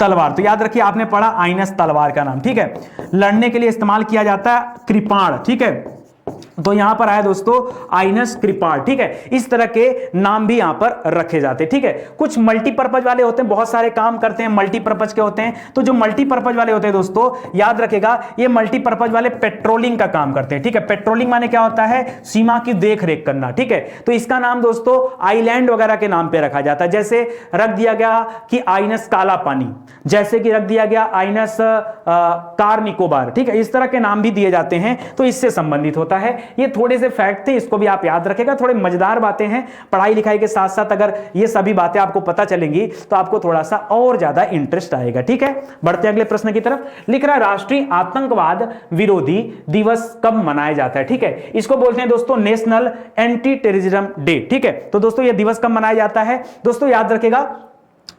तलवार, तो याद रखिए आपने पढ़ा आईएनएस तलवार का नाम, ठीक है। लड़ने के लिए इस्तेमाल किया जाता है कृपाण, ठीक है। तो यहां पर आया दोस्तों आईएनएस कृपाण, ठीक है। इस तरह के नाम भी यहां पर रखे जाते हैं, ठीक है। कुछ मल्टीपर्पज वाले होते हैं, बहुत सारे काम करते हैं, मल्टीपर्पज के होते हैं। तो जो मल्टीपर्पज वाले होते हैं दोस्तों, याद रखेगा, ये मल्टीपर्पज वाले पेट्रोलिंग का काम करते हैं, ठीक है। पेट्रोलिंग माने क्या होता है? सीमा की देख रेख करना, ठीक है। तो इसका नाम दोस्तों आइलैंड वगैरह के नाम पे रखा जाता है। जैसे रख दिया गया कि आईएनएस काला पानी, जैसे कि रख दिया गया आईएनएस कार निकोबार, ठीक है। इस तरह के नाम भी दिए जाते हैं, तो इससे संबंधित होता है। ये थोड़े से फैक्ट थे, इसको भी आप याद रखेगा। थोड़े मजेदार बातें हैं, पढ़ाई लिखाई के साथ साथ अगर ये सभी बातें आपको पता चलेंगी तो आपको थोड़ा सा और ज्यादा इंटरेस्ट आएगा, ठीक है। बढ़ते अगले प्रश्न की तरफ। लिख रहा है राष्ट्रीय आतंकवाद विरोधी दिवस कब मनाया जाता है, ठीक है। इसको बोलते हैं दोस्तों नेशनल एंटी टेररिज्म डे, ठीक है। तो दोस्तों ये दिवस कब मनाया जाता है? दोस्तों याद रखेगा,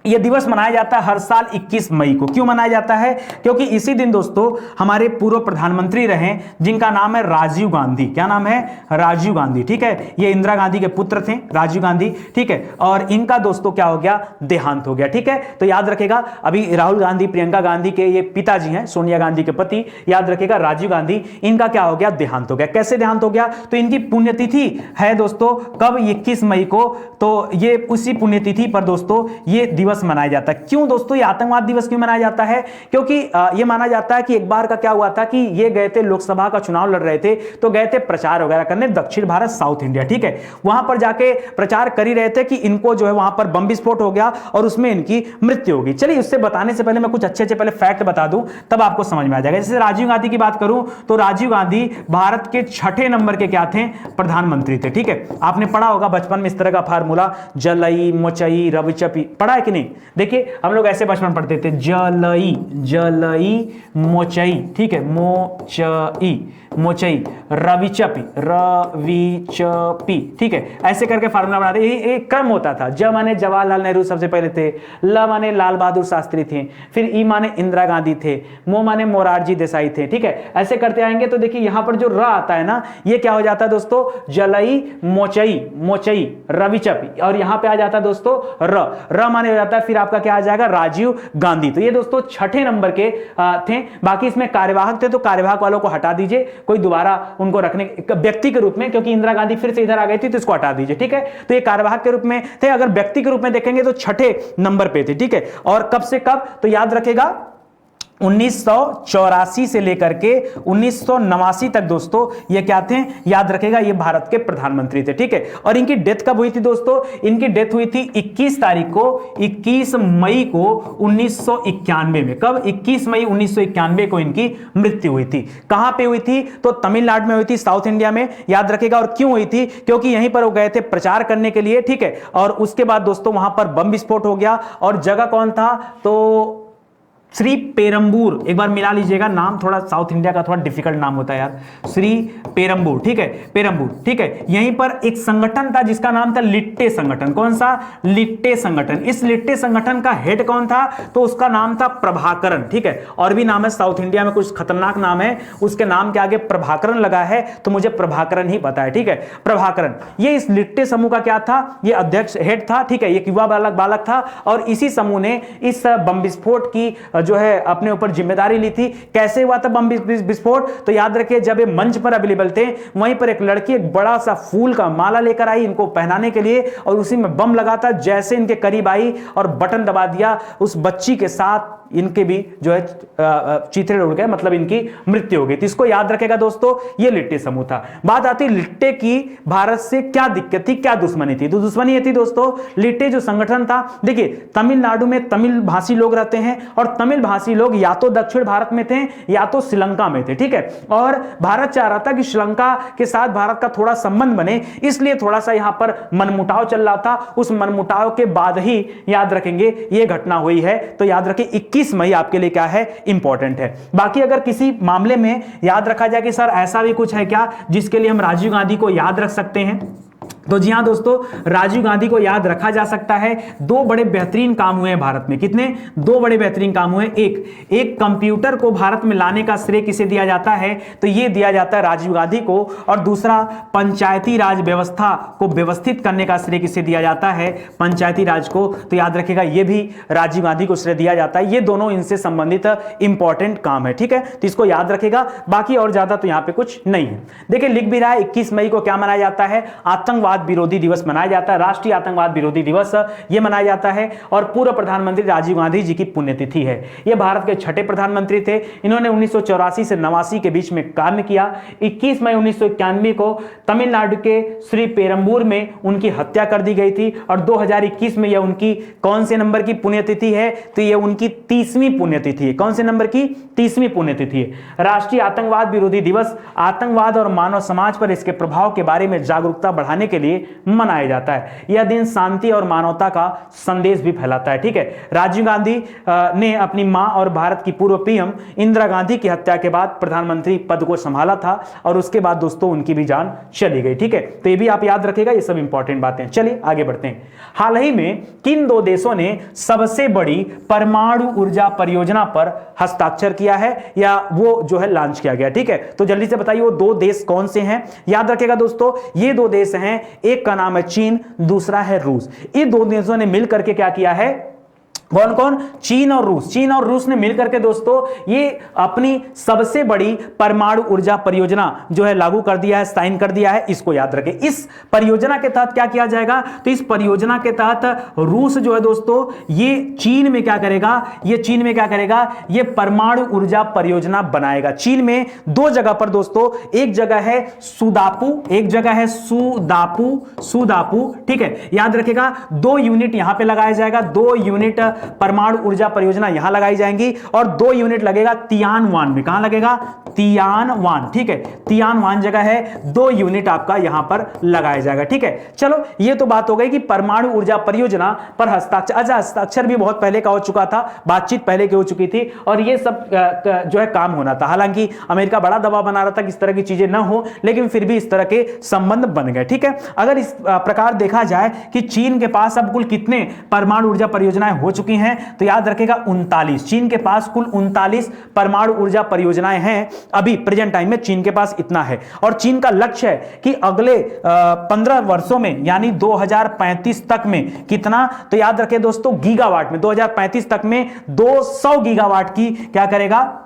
यह दिवस मनाया जाता है हर साल 21 मई को। क्यों मनाया जाता है? क्योंकि इसी दिन दोस्तों हमारे पूर्व प्रधानमंत्री रहे, जिनका नाम है राजीव गांधी। क्या नाम है? राजीव गांधी, ठीक है। ये इंदिरा गांधी के पुत्र थे, राजीव गांधी, ठीक है। और इनका दोस्तों क्या हो गया? देहांत हो गया, ठीक है। तो याद रखेगा, अभी राहुल गांधी प्रियंका गांधी के ये पिताजी हैं, सोनिया गांधी के पति, याद रखेगा राजीव गांधी, इनका क्या हो गया? देहांत हो गया। कैसे देहांत हो गया? तो इनकी पुण्यतिथि है दोस्तों कब? 21 मई को। तो ये उसी पुण्यतिथि पर दोस्तों ये दिवस मनाया जाता है। क्यों दोस्तों ये आतंकवाद दिवस क्यों मनाया जाता है? क्योंकि ये माना जाता है कि एक बार का क्या हुआ था कि ये गए थे, लोकसभा का चुनाव लड़ रहे थे, तो गए थे प्रचार वगैरह करने दक्षिण भारत, साउथ इंडिया, ठीक है। वहां पर जाके प्रचार कर ही रहे थे कि इनको जो है वहां पर बम विस्फोट हो गया और उसमें इनकी मृत्यु होगी। चलिए, उससे बताने से पहले मैं कुछ अच्छे पहले फैक्ट बता दूं, तब आपको समझ में आ जाएगा। जैसे राजीव गांधी की बात करूं तो राजीव गांधी भारत के 6ठे नंबर के क्या थे? प्रधानमंत्री थे, ठीक है। आपने पढ़ा होगा बचपन में इस तरह का फार्मूला, जलई मोचई रविचपी, पढ़ा है कि नहीं? देखिए हम लोग ऐसे बचपन पढ़ते थे, जलई मोचई, ठीक है, मोचई रविचपी, ठीक है। ऐसे करके फार्मूला बनाते, ये क्रम होता था। ज माने जवाहरलाल नेहरू सबसे पहले थे, ल माने लाल बहादुर शास्त्री थे, फिर ई माने इंदिरा गांधी थे, मो माने मोरारजी देसाई थे, ठीक है। ऐसे करते आएंगे तो देखिए यहां पर जो र आता है ना, ये क्या हो जाता है दोस्तों? जलई मोचई रविचपी, और यहां पे आ जाता है दोस्तों र माने हो जाता है फिर आपका क्या आ जाएगा? राजीव गांधी। तो ये दोस्तों 6ठे नंबर के थे। बाकी इसमें कार्यवाहक थे, तो कार्यवाहक वालों को हटा दीजिए, कोई दोबारा उनको रखने व्यक्ति के रूप में, क्योंकि इंदिरा गांधी फिर से इधर आ गई थी, तो इसको हटा दीजिए, ठीक है। तो ये कार्यवाहक के रूप में थे। अगर व्यक्ति के रूप में देखेंगे तो 6ठे नंबर पे थे, ठीक है। और कब से कब? तो याद रखेगा 1984 से लेकर के 1989 तक दोस्तों ये क्या थे? याद रखेगा, ये भारत के प्रधानमंत्री थे, ठीक है। और इनकी डेथ कब हुई थी दोस्तों? इनकी डेथ हुई थी 21 तारीख को, 21 मई को 1991 में। कब? 21 मई 1991 को इनकी मृत्यु हुई थी। कहां पे हुई थी? तो तमिलनाडु में हुई थी, साउथ इंडिया में, याद रखेगा। और क्यों हुई थी? क्योंकि यहीं पर वो गए थे प्रचार करने के लिए, ठीक है। और उसके बाद दोस्तों वहां पर बम विस्फोट हो गया। और जगह कौन था? तो श्री पेरम्बूर, एक बार मिला लीजिएगा नाम, थोड़ा साउथ इंडिया का थोड़ा डिफिकल्ट नाम होता है यार, श्री पेरम्बूर, ठीक है, पेरम्बूर, ठीक है। यहीं पर एक संगठन था जिसका नाम था लिट्टे संगठन। कौन सा? लिट्टे संगठन। इस लिट्टे संगठन का हेड कौन था? तो उसका नाम था प्रभाकरण, ठीक है। और भी नाम है साउथ इंडिया में, कुछ खतरनाक नाम है, उसके नाम के आगे प्रभाकरण लगा है तो मुझे प्रभाकरण ही पता है, ठीक है, प्रभाकरण। ये इस लिट्टे समूह का क्या था? ये अध्यक्ष हेड था, ठीक है, ये युवा बालक था और इसी समूह ने इस बम विस्फोट की जो है अपने ऊपर जिम्मेदारी ली थी। कैसे हुआ था बम विस्फोट? तो याद रखिए, जब ये मंच पर अवेलेबल थे वहीं पर एक लड़की एक बड़ा सा फूल का माला लेकर आई इनको पहनाने के लिए और उसी में बम लगा था। जैसे इनके करीब आई और बटन दबा दिया, उस बच्ची के साथ इनके भी जो है चीथड़े उड़ गए, मतलब इनकी मृत्यु हो गई थी। इसको याद रखेगा दोस्तों, ये लिट्टे समूह था। बात आती लिट्टे की भारत से क्या दिक्कत थी, क्या दुश्मनी थी? तो दुश्मनी ये थी दोस्तों, लिट्टे जो संगठन था, देखिए तमिलनाडु में तमिल भाषी लोग रहते हैं और तमिल भाषी लोग या तो दक्षिण भारत में थे या तो श्रीलंका में थे, ठीक है। और भारत चाह रहा था कि श्रीलंका के साथ भारत का थोड़ा संबंध बने, इसलिए थोड़ा सा यहां पर मनमुटाव चल रहा था। उस मनमुटाव के बाद ही याद रखेंगे ये घटना हुई है। तो याद रखें 21 मई आपके लिए क्या है, इंपॉर्टेंट है। बाकी अगर किसी मामले में याद रखा जाए कि सर ऐसा भी कुछ है क्या जिसके लिए हम राजीव गांधी को याद रख सकते हैं, तो जी हां दोस्तों, राजीव गांधी को याद रखा जा सकता है। दो बड़े बेहतरीन काम हुए हैं भारत में। कितने? दो बड़े बेहतरीन काम हुए। एक कंप्यूटर को भारत में लाने का श्रेय किसे दिया जाता है? तो यह दिया जाता है राजीव गांधी को। और दूसरा, पंचायती राज व्यवस्था को व्यवस्थित करने का श्रेय किसे दिया जाता है? पंचायती राज को। तो याद रखिएगा, यह भी राजीव गांधी को श्रेय दिया जाता है। ये दोनों इनसे संबंधित इंपॉर्टेंट काम है, ठीक है, तो इसको याद रखेगा। बाकी और ज्यादा तो यहां पर कुछ नहीं है। देखिए लिख भी रहा है, 21 मई को क्या मनाया जाता है? आतंकवाद विरोधी दिवस मनाया जाता है। राष्ट्रीय आतंकवाद विरोधी दिवस यह मनाया जाता है। और पूर्व प्रधानमंत्री राजीव गांधी जी की पुण्यतिथि है। यह भारत के छठे प्रधानमंत्री थे। इन्होंने 1984 से 89 के बीच में काम किया। 21 मई 1991 को तमिलनाडु के श्री पेरम्बूर में उनकी हत्या कर दी गई थी। और 2021 में यह उनकी कौन से नंबर की पुण्यतिथि है? तो यह उनकी 30वीं पुण्यतिथि है। कौन से नंबर की? 30वीं पुण्यतिथि है। राष्ट्रीय आतंकवाद विरोधी दिवस आतंकवाद और मानव समाज पर इसके प्रभाव के बारे में जागरूकता बढ़ाने के लिए मनाया जाता है। यह दिन शांति और मानवता का संदेश भी फैलाता है, ठीक है। राजीव गांधी ने अपनी मां और भारत की पूर्व पीएम इंदिरा गांधी की हत्या के बाद प्रधानमंत्री पद को संभाला था और उसके बाद दोस्तों उनकी भी जान चली गई, ठीक है। तो ये भी आप याद रखिएगा, ये सब इंपॉर्टेंट बातें। चलिए आगे बढ़ते हैं। हाल ही में किन दो देशों ने सबसे बड़ी परमाणु ऊर्जा परियोजना पर हस्ताक्षर किया है या वो जो है लॉन्च किया गया, ठीक है। तो जल्दी से बताइए वो दो देश कौन से हैं? याद रखिएगा दोस्तों, ये दो देश हैं, एक का नाम है चीन, दूसरा है रूस। ये दो देशों ने मिलकर के क्या किया है? कौन कौन? चीन और रूस। चीन और रूस ने मिलकर के दोस्तों ये अपनी सबसे बड़ी परमाणु ऊर्जा परियोजना जो है लागू कर दिया है, साइन कर दिया है। इसको याद रखें। इस परियोजना के तहत क्या किया जाएगा? तो इस परियोजना के तहत रूस जो है दोस्तों ये चीन में क्या करेगा? ये चीन में क्या करेगा? ये परमाणु ऊर्जा परियोजना बनाएगा। चीन में दो जगह पर दोस्तों, एक जगह है सुदापू, एक जगह है सुदापू, ठीक है। याद रखेगा 2 यूनिट यहां पे लगाया जाएगा, 2 यूनिट परमाणु ऊर्जा परियोजना यहां लगाई जाएंगी और 2 यूनिट लगेगा तियानवान में। कहां लगेगा? तियानवान, ठीक है। तियानवान जगह है, 2 यूनिट आपका यहां पर लगाया जाएगा, ठीक है। चलो ये तो बात हो गई कि परमाणु ऊर्जा परियोजना पर हस्ताक्षर। अच्छा, हस्ताक्षर भी बहुत पहले का हो चुका था, बातचीत पहले की हो चुकी थी और ये सब जो है काम होना था। हालांकि अमेरिका बड़ा दबाव बना रहा था कि इस तरह की चीजें ना हो, लेकिन फिर भी इस तरह के संबंध बन गए, ठीक है। अगर इस प्रकार देखा जाए कि चीन के पास अब कुल कितने परमाणु ऊर्जा परियोजनाएं हो चुकी हैं, तो याद रखेगा 39। चीन के पास कुल 39 परमाणु ऊर्जा परियोजनाएं हैं। अभी प्रेजेंट टाइम में चीन के पास इतना है और चीन का लक्ष्य है कि अगले 15 वर्षों में यानी 2035 तक में कितना? तो याद रखें दोस्तों गीगावाट में, 2035 तक में 200 गीगावाट की क्या करेगा?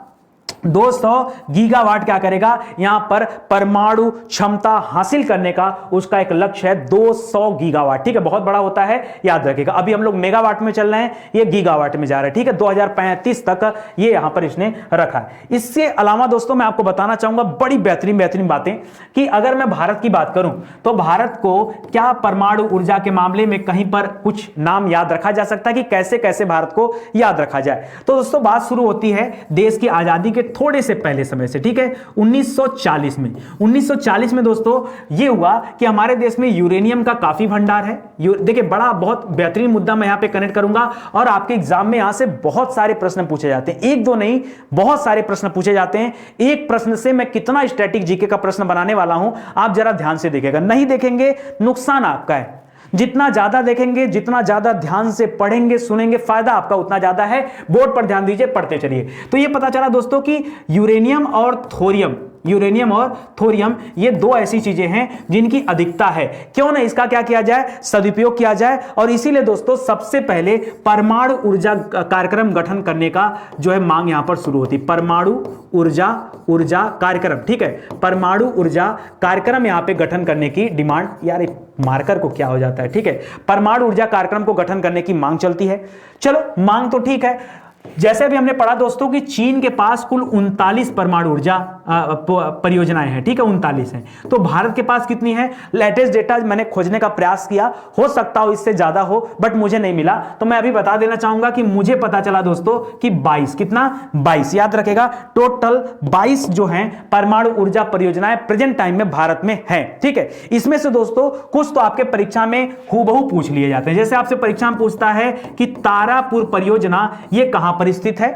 200 गीगावाट क्या करेगा? यहां पर परमाणु क्षमता हासिल करने का उसका एक लक्ष्य है 200 गीगावाट, ठीक है। बहुत बड़ा होता है, याद रखिएगा। अभी हम लोग मेगावाट में चल रहे हैं, ये गीगावाट में जा रहे हैं, ठीक है। 2035 तक ये यहां पर इसने रखा है। इससे अलावा दोस्तों मैं आपको बताना चाहूंगा बड़ी बेहतरीन बातें कि अगर मैं भारत की बात करूं तो भारत को क्या परमाणु ऊर्जा के मामले में कहीं पर कुछ नाम याद रखा जा सकता है कि कैसे कैसे भारत को याद रखा जाए? तो दोस्तों बात शुरू होती है देश की आजादी के थोड़े से पहले समय से, ठीक है, 1940 में। 1940 में दोस्तों ये हुआ कि हमारे देश में यूरेनियम का काफी भंडार है। देखिए बड़ा बहुत बेहतरीन मुद्दा मैं यहां पे कनेक्ट करूंगा और आपके एग्जाम में यहां से बहुत सारे प्रश्न पूछे जाते हैं, एक दो नहीं बहुत सारे प्रश्न पूछे जाते हैं। एक प्रश्न से मैं कितना स्टैटिक जीके का प्रश्न बनाने वाला हूं आप जरा ध्यान से देखिएगा, नहीं देखेंगे नुकसान आपका है। जितना ज्यादा देखेंगे, जितना ज्यादा ध्यान से पढ़ेंगे सुनेंगे, फायदा आपका उतना ज्यादा है। बोर्ड पर ध्यान दीजिए, पढ़ते चलिए। तो ये पता चला दोस्तों कि यूरेनियम और थोरियम, यूरेनियम और थोरियम ये दो ऐसी चीजें हैं जिनकी अधिकता है। क्यों ना इसका क्या किया जाए, सदुपयोग किया जाए। और इसीलिए दोस्तों सबसे पहले परमाणु ऊर्जा कार्यक्रम गठन करने का जो है मांग यहां पर शुरू होती। परमाणु ऊर्जा कार्यक्रम, ठीक है, परमाणु ऊर्जा कार्यक्रम यहां पे गठन करने की डिमांड, यार मार्कर को क्या हो जाता है, ठीक है, परमाणु ऊर्जा कार्यक्रम को गठन करने की मांग चलती है। चलो मांग तो ठीक है। जैसे भी हमने पढ़ा दोस्तों कि चीन के पास कुल 39 परमाणु ऊर्जा परियोजनाएं हैं, ठीक है, 39 हैं। तो भारत के पास कितनी है? लेटेस्ट डेटा मैंने खोजने का प्रयास किया, हो सकता हो इससे ज्यादा हो बट मुझे नहीं मिला। तो मैं अभी बता देना चाहूंगा कि मुझे पता चला दोस्तों कि 22, कितना, 22, याद रखेगा, टोटल 22 जो हैं परमाणु ऊर्जा परियोजनाएं प्रेजेंट टाइम में भारत में है, ठीक है। इसमें से दोस्तों कुछ तो आपके परीक्षा में हूबहू पूछ लिए जाते हैं। जैसे आपसे परीक्षा में पूछता है कि तारापुर परियोजना ये कहां पर स्थित है,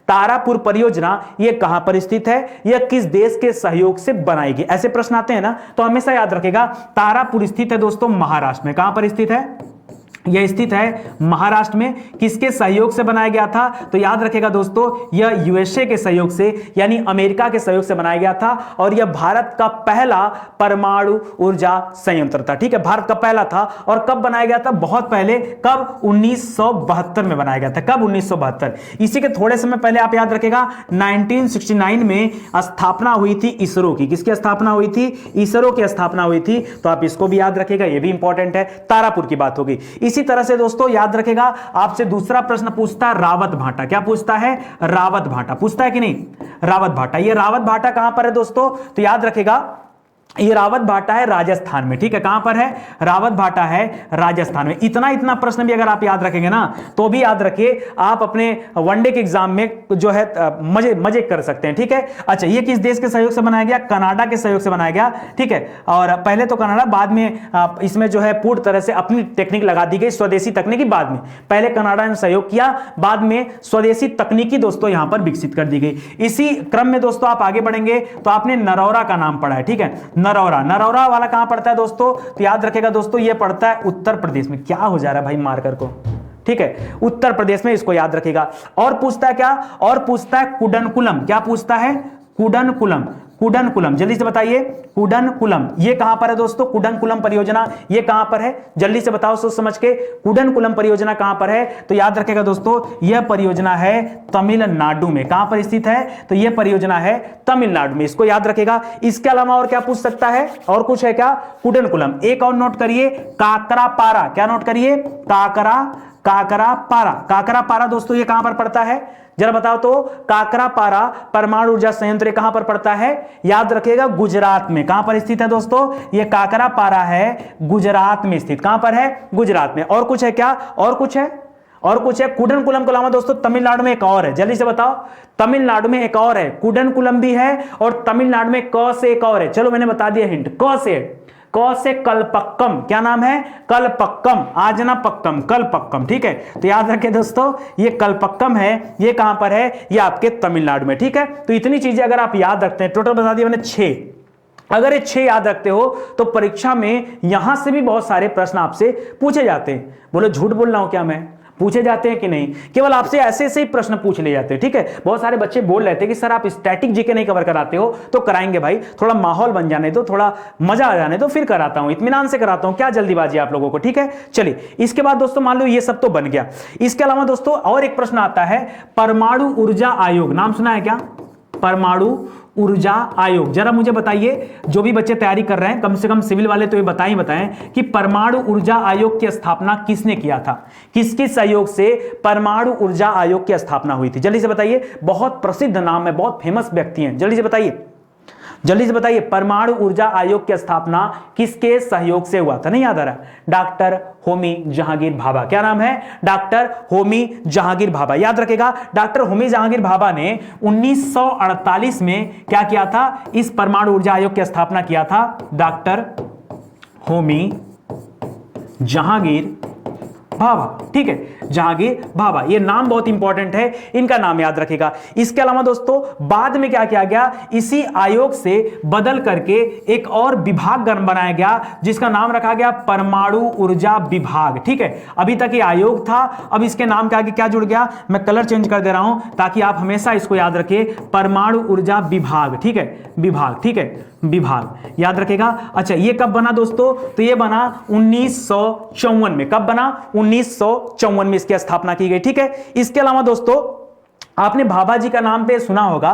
तारापुर परियोजना ये कहां पर स्थित है, यह किस देश के सहयोग से बनाई गई, ऐसे प्रश्न आते हैं ना। तो हमेशा याद रखेगा तारापुर स्थित है दोस्तों महाराष्ट्र में। कहां पर स्थित है? यह स्थित है महाराष्ट्र में। किसके सहयोग से बनाया गया था? तो याद रखेगा दोस्तों यह यूएसए के सहयोग से, यानी अमेरिका के सहयोग से बनाया गया था। और यह भारत का पहला परमाणु ऊर्जा संयंत्र था, ठीक है, भारत का पहला था। और कब बनाया गया था? बहुत पहले, कब? 1972 में बनाया गया था। कब? 1972। इसी के थोड़े समय पहले आप याद रखेगा 1969 में स्थापना हुई थी इसरो की। किसकी स्थापना हुई थी? इसरो की स्थापना हुई थी। तो आप इसको भी याद रखेगा, यह भी इंपॉर्टेंट है। तारापुर की बात होगी। इसी तरह से दोस्तों याद रखेगा आपसे दूसरा प्रश्न पूछता है रावत भाटा। क्या पूछता है? रावत भाटा पूछता है कि नहीं? रावत भाटा, ये रावत भाटा कहां पर है दोस्तों? तो याद रखेगा ये रावत भाटा है राजस्थान में, ठीक है। कहां पर है? रावत भाटा है राजस्थान में। इतना प्रश्न भी अगर आप याद रखेंगे ना तो भी याद रखिए आप अपने वनडे के एग्जाम में जो है मजे कर सकते हैं, ठीक है। अच्छा, ये किस देश के सहयोग से बनाया गया? कनाडा के सहयोग से बनाया गया, ठीक है। और पहले तो कनाडा, बाद में इसमें जो है पूर्ण तरह से अपनी टेक्निक लगा दी गई, स्वदेशी तकनीकी। बाद में पहले कनाडा ने सहयोग किया, बाद में स्वदेशी तकनीकी दोस्तों यहां पर विकसित कर दी गई। इसी क्रम में दोस्तों आप आगे बढ़ेंगे तो आपने नरौरा का नाम पढ़ा है, ठीक है। नरौरा वाला कहां पड़ता है दोस्तों? तो याद रखेगा दोस्तों ये पड़ता है उत्तर प्रदेश में। क्या हो जा रहा है भाई मार्कर को, ठीक है, उत्तर प्रदेश में, इसको याद रखेगा। और पूछता है क्या? और पूछता है कुडनकुलम। क्या पूछता है? कुडनकुलम। कुडनकुलम, जल्दी से बताइए, कुडनकुलम ये कहां पर है दोस्तों? कुडनकुलम परियोजना ये कहां पर है? जल्दी से बताओ सोच समझ के, कुडनकुलम परियोजना कहां पर है? तो याद रखेगा दोस्तों यह परियोजना है तमिलनाडु में। कहां पर स्थित है? तो यह परियोजना है तमिलनाडु में, इसको याद रखेगा। इसके अलावा और क्या पूछ सकता है? और कुछ है क्या? कुडनकुलम। एक और नोट करिए, काकरापारा। क्या नोट करिए? काकरापारा। काकरापारा दोस्तों ये कहां पर पड़ता है? जरा बताओ तो। काकरापारा परमाणु ऊर्जा संयंत्र कहां पर पड़ता है? याद रखिएगा गुजरात में। कहां पर स्थित है दोस्तों? यह काकरापारा है गुजरात में स्थित। कहां पर है? गुजरात में। और कुछ है क्या? और कुछ है? और कुछ है? कुडनकुलम के अलावा दोस्तों तमिलनाडु में एक और है, जल्दी से बताओ। तमिलनाडु में एक और है, कुडनकुलम भी है और तमिलनाडु में क से एक और है। चलो मैंने बता दिया हिंट, क से कलपक्कम। क्या नाम है? कलपक्कम, आजना पक्कम, कलपक्कम, ठीक है। तो याद रखें दोस्तों ये कलपक्कम है, ये कहां पर है? ये आपके तमिलनाडु में, ठीक है। तो इतनी चीजें अगर आप याद रखते हैं, टोटल बता दिया मैंने 6। अगर ये 6 याद रखते हो तो परीक्षा में यहां से भी बहुत सारे प्रश्न आपसे पूछे जाते हैं। बोलो झूठ बोल रहा हूं क्या मैं? पूछे जाते हैं कि नहीं? केवल आपसे ऐसे ही प्रश्न पूछ लिए जाते हैं, ठीक है। बहुत सारे बच्चे बोल रहे थे कि सर आप स्टैटिक जीके नहीं कवर कराते हो, तो कराएंगे भाई, थोड़ा माहौल बन जाने दो, थोड़ा मजा आ जाने दो, फिर कराता हूं, इत्मीनान से कराता हूं, क्या जल्दीबाजी आप लोगों को, ठीक है। चलिए इसके बाद दोस्तों मान लो ये सब तो बन गया। इसके अलावा दोस्तों और एक प्रश्न आता है, परमाणु ऊर्जा आयोग, नाम सुना है क्या? परमाणु ऊर्जा आयोग। जरा मुझे बताइए, जो भी बच्चे तैयारी कर रहे हैं, कम से कम सिविल वाले तो ये बताएं कि परमाणु ऊर्जा आयोग की स्थापना किसने किया था? किसके सहयोग से परमाणु ऊर्जा आयोग की स्थापना हुई थी? जल्दी से बताइए, बहुत प्रसिद्ध नाम है, बहुत फेमस व्यक्ति हैं, जल्दी से बताइए। जल्दी से बताइए, परमाणु ऊर्जा आयोग की स्थापना किसके सहयोग से हुआ था? नहीं याद आ रहा? डॉक्टर होमी जहांगीर भाभा। क्या नाम है? डॉक्टर होमी जहांगीर भाभा। याद रखेगा, डॉक्टर होमी जहांगीर भाभा ने 1948 में क्या किया था? इस परमाणु ऊर्जा आयोग की स्थापना किया था। डॉक्टर होमी जहांगीर भाभा, ठीक है, जहांगीर भाभा। ये नाम बहुत इंपॉर्टेंट है, इनका नाम याद रखेगा। इसके अलावा दोस्तों बाद में क्या किया गया? इसी आयोग से बदल करके एक और विभाग बनाया गया जिसका नाम रखा गया परमाणु ऊर्जा विभाग, ठीक है। अभी तक ये आयोग था, अब इसके नाम के आगे क्या जुड़ गया? मैं कलर चेंज कर दे रहा हूं ताकि आप हमेशा इसको याद रखें, परमाणु ऊर्जा विभाग, ठीक है, विभाग, ठीक है, विभाग याद रखेगा। अच्छा, ये कब बना दोस्तों? तो ये बना 1954 में। कब बना? 1954 में इसकी स्थापना की गई, ठीक है। इसके अलावा दोस्तों आपने भाभा जी का नाम पे सुना होगा,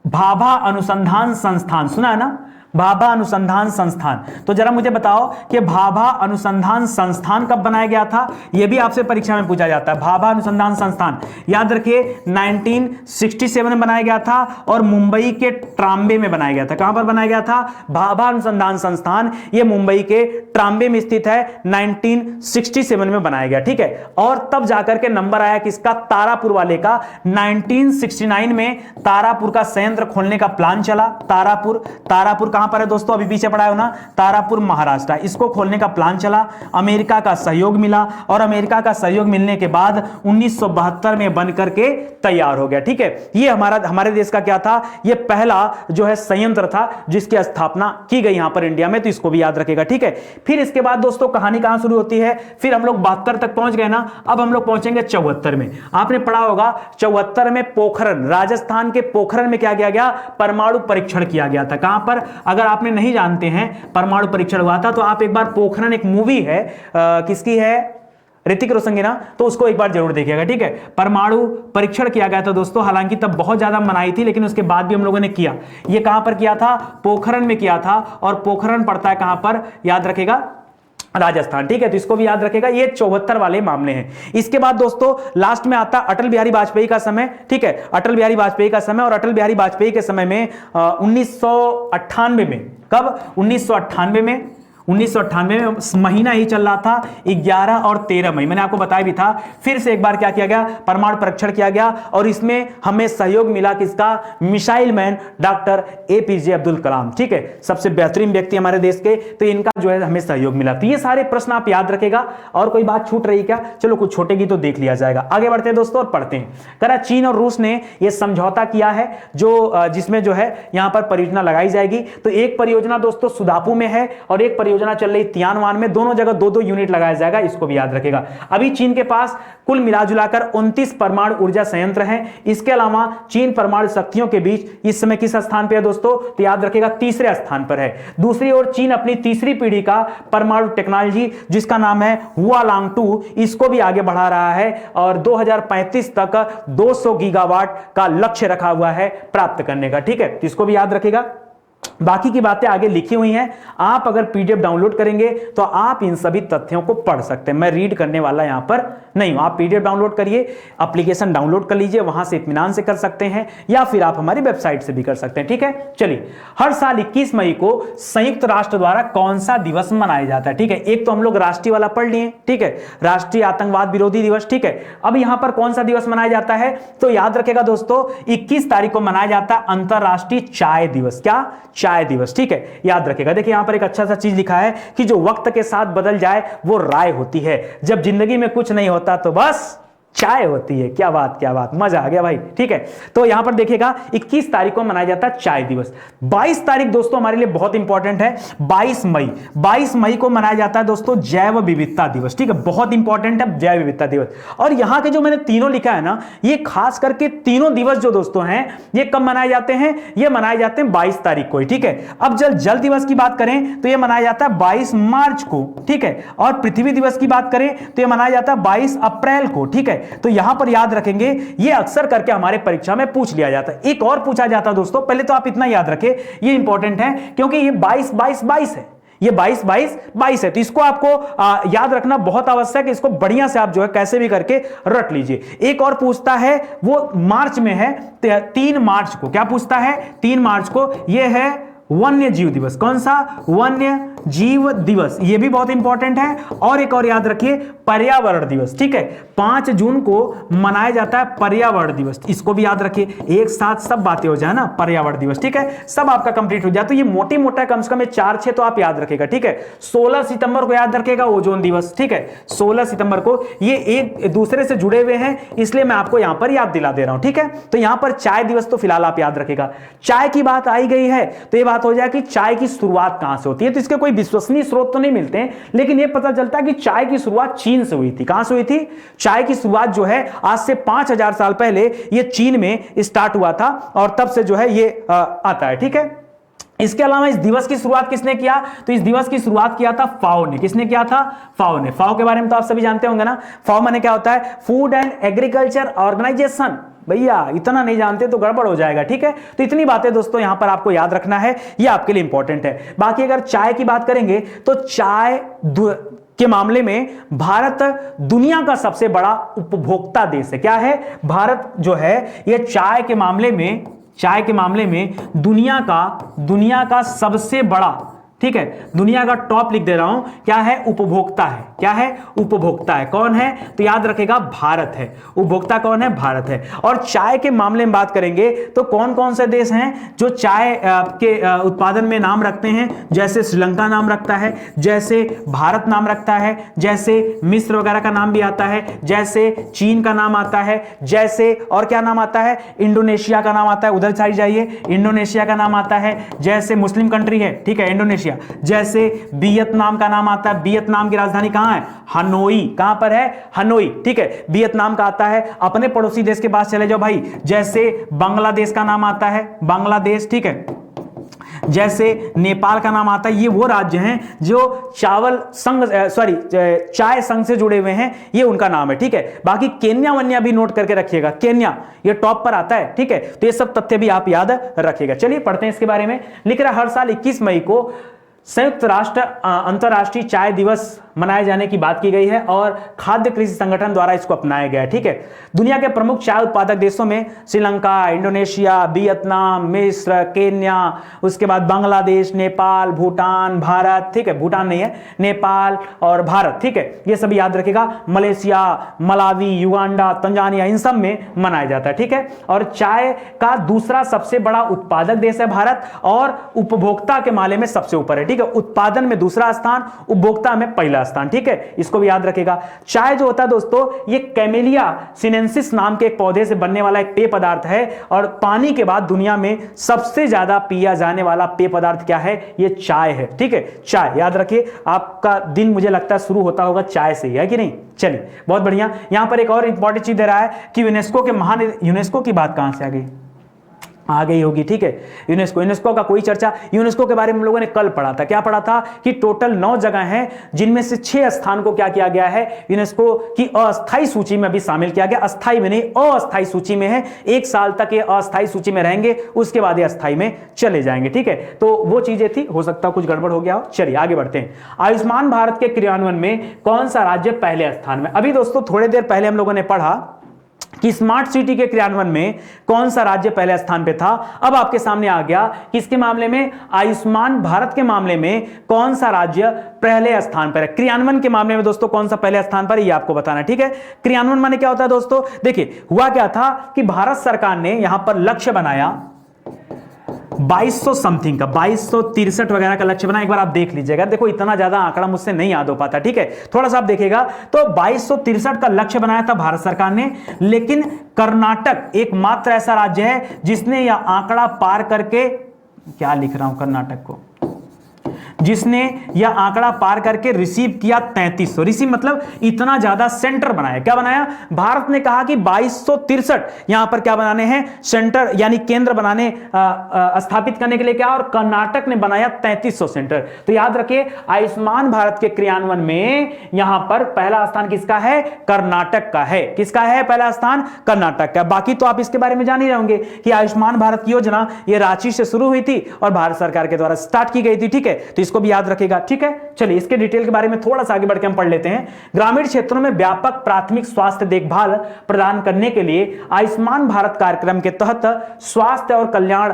भाभा अनुसंधान संस्थान, सुना है ना? भाभा अनुसंधान संस्थान। तो जरा मुझे बताओ कि भाभा अनुसंधान संस्थान कब बनाया गया था? यह भी आपसे परीक्षा में पूछा जाता है। भाभा अनुसंधान संस्थान याद रखिए 1967 में बनाया गया था और मुंबई के ट्राम्बे में बनाया गया था। कहां पर बनाया गया था? भाभा अनुसंधान संस्थान, यह मुंबई के ट्राम्बे में स्थित है। 1967 में बनाया गया, ठीक है। और तब जाकर के नंबर आया किसका? तारापुर वाले का। 1969 में तारापुर का संयंत्र खोलने का प्लान चला। तारापुर कहां पर है दोस्तों? अभी पीछे पड़ा है ना, तारापुर महाराष्ट्र। इसको खोलने का प्लान चला, अमेरिका का सहयोग मिला और अमेरिका का सहयोग मिलने के बाद 1972 में बन करके तैयार हो गया, ठीक है। ये हमारे देश का क्या था? ये पहला जो है संयंत्र था जिसकी स्थापना की गई यहां पर इंडिया में, तो इसको भी याद रखेगा, ठीक है। फिर इसके बाद दोस्तों कहानी कहां शुरू होती है? फिर हम लोग 72 तक पहुंच गए ना, अब हम लोग पहुंचेंगे 74 में। आपने पढ़ा होगा 74 में पोखरण, राजस्थान के पोखरण में क्या किया गया? परमाणु परीक्षण किया गया था। कहां पर? अगर आपने नहीं जानते हैं परमाणु परीक्षण हुआ था तो आप एक बार पोखरण, एक मूवी है, किसकी है? ऋतिक रोशन की ना, तो उसको एक बार जरूर देखिएगा, ठीक है। परमाणु परीक्षण किया गया था दोस्तों, हालांकि तब बहुत ज्यादा मनाही थी लेकिन उसके बाद भी हम लोगों ने किया। ये कहां पर किया था? पोखरण में किया था। और पोखरण पड़ता है कहां पर? याद रखेगा, राजस्थान, ठीक है। तो इसको भी याद रखेगा, ये 74 वाले मामले हैं। इसके बाद दोस्तों लास्ट में आता अटल बिहारी वाजपेयी का समय, ठीक है। अटल बिहारी वाजपेयी का समय, और अटल बिहारी वाजपेयी के समय में 1998 में, कब? 1998 में 1998 में महीना ही चल रहा था 11 और 13 मई, मैंने आपको बताया भी था। फिर से एक बार क्या किया गया? परमाणु परीक्षण किया गया और इसमें हमें सहयोग मिला किसका? Missile man doctor APJ Abdul Kalam, ठीक है, सबसे बेहतरीन व्यक्ति हमारे देश के, तो इनका जो है हमें सहयोग मिला। तो ये सारे प्रश्न आप याद रखेगा। और कोई बात छूट रही क्या? चलो कुछ छूटेगी तो देख लिया जाएगा। आगे बढ़ते हैं दोस्तों और पढ़ते हैं। करा चीन और रूस ने यह समझौता किया है जो जिसमें जो है यहां पर परियोजना लगाई जाएगी। तो एक परियोजना दोस्तों सुदापू में है और एक परियोजना चल रही तियानवान में, दोनों जगह 2-2 यूनिट लगाया जाएगा, इसको भी याद रखेगा। अभी चीन के पास कुल मिलाजुलाकर 29 परमाणु ऊर्जा संयंत्र हैं। इसके अलावा चीन परमाणु शक्तियों के बीच इस समय किस स्थान पर है दोस्तों? तो याद रखेगा तीसरे स्थान पर है। दूसरी ओर चीन अपनी तीसरी पीढ़ी का परमाणु टेक्नोलॉजी जिसका नाम है हुआलांग 2, इसको भी आगे बढ़ा रहा है और 2035 तक 200 गीगावाट का लक्ष्य रखा हुआ है प्राप्त करने का, ठीक है। तो इसको भी याद रखेगा। बाकी की बातें आगे लिखी हुई हैं, आप अगर पीडीएफ डाउनलोड करेंगे तो आप इन सभी तथ्यों को पढ़ सकते हैं। मैं रीड करने वाला यहां पर नहीं हूं। आप पीडीएफ डाउनलोड करिए, एप्लीकेशन डाउनलोड कर लीजिए, वहां से इत्मीनान से कर सकते हैं या फिर आप हमारी वेबसाइट से भी कर सकते हैं, ठीक है। चलिए, हर साल 21 मई को संयुक्त राष्ट्र द्वारा कौन सा दिवस मनाया जाता है? ठीक है, एक तो हम लोग राष्ट्रीय वाला पढ़ लिए, ठीक है, राष्ट्रीय आतंकवाद विरोधी दिवस, ठीक है। अब यहां पर कौन सा दिवस मनाया जाता है? तो याद रखेगा दोस्तों 21 तारीख को मनाया जाता है अंतरराष्ट्रीय चाय दिवस। क्या? चाय दिवस, ठीक है, याद रखेगा। देखिए यहां पर एक अच्छा सा चीज लिखा है कि जो वक्त के साथ बदल जाए वो राय होती है। जब जिंदगी में कुछ नहीं होता तो बस चाय होती है। क्या बात, क्या बात, मजा आ गया भाई, ठीक है। तो यहां पर देखिएगा 21 तारीख को मनाया जाता है चाय दिवस। 22 तारीख दोस्तों हमारे लिए बहुत इंपॉर्टेंट है, 22 मई को मनाया जाता है दोस्तों जैव विविधता दिवस, ठीक है, बहुत इंपॉर्टेंट है जैव विविधता दिवस। और यहां के जो मैंने तीनों लिखा है ना, ये खास करके तीनों दिवस जो दोस्तों हैं ये कब मनाए जाते हैं? ये मनाए जाते हैं 22 तारीख को, ठीक है। अब जल दिवस की बात करें तो ये मनाया जाता है 22 मार्च को, ठीक है। और पृथ्वी दिवस की बात करें तो ये मनाया जाता है 22 अप्रैल को, ठीक है। तो यहां पर याद रखेंगे, ये अक्सर करके हमारे परीक्षा में पूछ लिया जाता है। एक और पूछा जाता है दोस्तों, पहले तो आप इतना याद रखें, ये इंपॉर्टेंट है क्योंकि ये 22 है, ये 22 22 22 है। तो इसको आपको याद रखना बहुत आवश्यक है। इसको बढ़िया से आप जो है कैसे भी करके रट लीजिए। एक और पूछता है, वो मार्च में है, 3 मार्च को। क्या पूछता है? 3 मार्च को। ये है वन्य जीव दिवस। कौन सा? वन्य जीव दिवस। ये भी बहुत इंपॉर्टेंट है। और एक और याद रखिए, पर्यावरण दिवस। ठीक है, 5 जून को मनाया जाता है पर्यावरण दिवस। इसको भी याद रखिए, एक साथ सब बातें हो जाए ना, पर्यावरण दिवस। ठीक है, सब आपका कंप्लीट हो जाए। तो ये मोटी मोटा कम से कम 4-6 तो आप याद रखेगा। ठीक है, 16 सितंबर को याद रखेगा ओजोन दिवस। ठीक है, 16 सितंबर को। ये एक दूसरे से जुड़े हुए हैं, इसलिए मैं आपको यहां पर याद दिला दे रहा हूं। ठीक है, तो यहां पर चाय दिवस तो फिलहाल आप याद रखेगा। चाय की बात आई गई है तो ये बात हो जाए कि चाय की शुरुआत कहां से होती है। तो इसके कोई विश्वसनीय स्रोत तो नहीं मिलते हैं, लेकिन यह पता चलता है कि चाय की शुरुआत चीन से हुई थी। कहां से हुई थी? चाय की शुरुआत जो है आज से 5000 साल पहले ये चीन में स्टार्ट हुआ था और तब से जो है ये आता है। ठीक है, इसके अलावा इस दिवस की शुरुआत किसने किया? तो इस दिवस की शुरुआत किया था फाओ ने। किसने किया था? फाओ ने। फाओ के बारे में तो आप सभी जानते होंगे ना। फाओ माने क्या होता है? Food and Agriculture Organisation. भैया इतना नहीं जानते तो गड़बड़ हो जाएगा। ठीक है, तो इतनी बातें दोस्तों यहां पर आपको याद रखना है, ये आपके लिए इंपॉर्टेंट है। बाकी अगर चाय की बात करेंगे तो चाय के मामले में भारत दुनिया का सबसे बड़ा उपभोक्ता देश है। क्या है? भारत जो है ये चाय के मामले में दुनिया का सबसे बड़ा, ठीक है, दुनिया का टॉप लिख दे रहा हूं, क्या है? उपभोक्ता है। क्या है? उपभोक्ता है। कौन है? तो याद रखेगा भारत है। उपभोक्ता कौन है? भारत है। और चाय के मामले में बात करेंगे तो कौन कौन से देश हैं जो चाय के उत्पादन में नाम रखते हैं? जैसे श्रीलंका नाम रखता है, जैसे भारत नाम रखता है, जैसे मिस्र वगैरह का नाम भी आता है, जैसे चीन का नाम आता है, जैसे और क्या नाम आता है? इंडोनेशिया का नाम आता है। उधर साइड जाइए, इंडोनेशिया का नाम आता है। जैसे मुस्लिम कंट्री है, ठीक है, इंडोनेशिया। जैसे वियतनाम का नाम आता है। वियतनाम की राजधानी कहां है? हनोई। कहां पर है? हनोई। ठीक है, वियतनाम का आता है। अपने पड़ोसी देश के पास चले जाओ भाई, जैसे बांग्लादेश का नाम आता है, बांग्लादेश। ठीक है, जैसे नेपाल का नाम आता है। ये वो राज्य हैं जो चाय संघ से जुड़े हुए हैं, ये उनका नाम है। ठीक है, बाकी केन्या वन्या भी नोट करके रखिएगा, केन्या ये टॉप पर आता है। ठीक है, तो ये सब तथ्य भी आप याद रखिएगा। चलिए पढ़ते हैं इसके बारे में। लिख रहा है, हर साल 21 मई को संयुक्त राष्ट्र अंतर्राष्ट्रीय चाय दिवस मनाए जाने की बात की गई है और खाद्य कृषि संगठन द्वारा इसको अपनाया गया है। ठीक है, दुनिया के प्रमुख चाय उत्पादक देशों में श्रीलंका, इंडोनेशिया, वियतनाम, मिस्र, केन्या, उसके बाद बांग्लादेश, नेपाल, भूटान, भारत। ठीक है, भूटान नहीं है, नेपाल और भारत। ठीक है, ये सभी याद रखेगा। मलेशिया, मलावी, युगांडा, तंजानिया, इन सब में मनाया जाता है। ठीक है, और चाय का दूसरा सबसे बड़ा उत्पादक देश है भारत और उपभोक्ता के मामले में सबसे ऊपर है। ठीक है, उत्पादन में दूसरा स्थान, उपभोक्ता में पहला स्थान। ठीक है, इसको भी याद रखेगा। चाय जो होता है दोस्तों, ये कैमेलिया सिनेंसिस नाम के एक पौधे से बनने वाला एक पेय पदार्थ है और पानी के बाद दुनिया में सबसे ज्यादा पिया जाने वाला पेय पदार्थ क्या है? ये चाय है। ठीक है, चाय याद रखिए। आपका दिन मुझे लगता है शुरू होता होगा चाय से ही, है कि नहीं? चलिए, बहुत बढ़िया। यहां पर एक और इंपॉर्टेंट चीज दे रहा है कि यूनेस्को की बात कहां से आ गई होगी। ठीक है, यूनेस्को का कोई चर्चा, यूनेस्को के बारे में हम लोगों ने कल पढ़ा था। क्या पढ़ा था? कि टोटल 9 जगह हैं जिनमें से 6 स्थान को क्या किया गया है? यूनेस्को की अस्थाई सूची में अभी शामिल किया गया। अस्थाई में नहीं, अस्थाई सूची में है। 1 साल तक ये अस्थाई सूची में रहेंगे, उसके बाद ये अस्थाई में चले जाएंगे। ठीक है, तो वो चीजें थी, हो सकता है कुछ गड़बड़ हो गया हो। चलिए आगे बढ़ते हैं। आयुष्मान भारत के क्रियान्वयन में कौन सा राज्य पहले स्थान में? अभी दोस्तों थोड़ी देर पहले हम लोगों ने पढ़ा कि स्मार्ट सिटी के क्रियान्वयन में कौन सा राज्य पहले स्थान पे था। अब आपके सामने आ गया कि इसके मामले में, आयुष्मान भारत के मामले में कौन सा राज्य पहले स्थान पर है। क्रियान्वयन के मामले में दोस्तों कौन सा पहले स्थान पर है, ये आपको बताना। ठीक है, क्रियान्वयन माने क्या होता है दोस्तों? देखिए, हुआ क्या था कि भारत सरकार ने यहां पर लक्ष्य बनाया 2200 समथिंग का, 2263 वगैरह का लक्ष्य बना। एक बार आप देख लीजिएगा, देखो इतना ज्यादा आंकड़ा मुझसे नहीं याद हो पाता। ठीक है, थोड़ा सा आप देखिएगा तो 2263 का लक्ष्य बनाया था भारत सरकार ने, लेकिन कर्नाटक एकमात्र ऐसा राज्य है जिसने यह आंकड़ा पार करके, क्या लिख रहा हूं, कर्नाटक को, जिसने यह आंकड़ा पार करके रिसीव किया 3300। रिसीव मतलब इतना ज्यादा सेंटर बनाया। क्या बनाया? भारत ने कहा कि 2263 यहां पर क्या बनाने हैं? सेंटर, यानी केंद्र बनाने, स्थापित करने के लिए क्या, और कर्नाटक ने बनाया 3300 सेंटर। तो याद रखिए, आयुष्मान भारत के क्रियान्वयन में यहां पर पहला स्थान किसका है? कर्नाटक का है। किसका है पहला स्थान? कर्नाटक का। बाकी तो आप इसके बारे में जान ही रहे होंगे कि आयुष्मान भारत की योजना ये रांची से शुरू हुई थी और भारत सरकार के द्वारा स्टार्ट की गई थी। ठीक है, तो इसको भी याद रखेगा, ठीक है। चलिए इसके डिटेल के बारे में थोड़ा सा आगे बढ़ के हम पढ़ लेते हैं। ग्रामीण क्षेत्रों में व्यापक प्राथमिक स्वास्थ्य देखभाल प्रदान करने के लिए आयुष्मान भारत कार्यक्रम के तहत स्वास्थ्य और कल्याण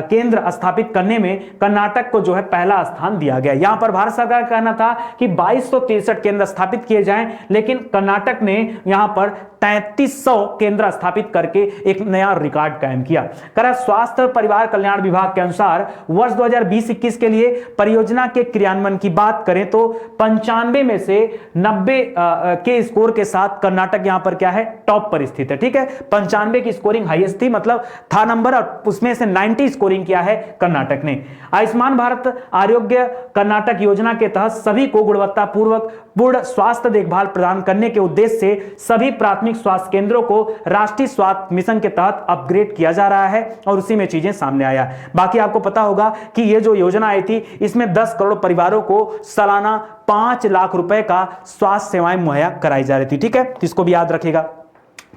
केंद्र स्थापित करने में कर्नाटक को जो है पहला स्थान दिया गया। यहां पर भारत सरकार का कहना था कि 2263 केंद्र स्थापित किए जाएं, लेकिन कर्नाटक ने यहां पर 3300 केंद्र स्थापित करके एक नया रिकॉर्ड कायम किया। स्वास्थ्य और परिवार कल्याण विभाग के अनुसार वर्ष 2020-21 के लिए परियोजना के क्रियान्वयन की बात करें तो 95 में से 90 के स्कोर के साथ कर्नाटक यहां पर क्या है, टॉप पर स्थित है, ठीक है। 95 की स्कोरिंग हाईएस्ट थी, मतलब था नंबर, और उसमें से 90 स्कोरिंग किया है कर्नाटक ने। आयुष्मान भारत आरोग्य कर्नाटक योजना के तहत सभी को गुणवत्तापूर्वक पूर्ण स्वास्थ्य देखभाल प्रदान करने के उद्देश्य से सभी प्राथमिक स्वास्थ्य केंद्रों को राष्ट्रीय स्वास्थ्य मिशन के तहत अपग्रेड किया जा रहा है और उसी में चीजें सामने आया। बाकी आपको पता होगा कि ये जो योजना आई थी इसमें 10 करोड़ परिवारों को सालाना 5 लाख रुपए का स्वास्थ्य सेवाएं मुहैया कराई जा रही थी, ठीक है। इसको भी याद रखिएगा।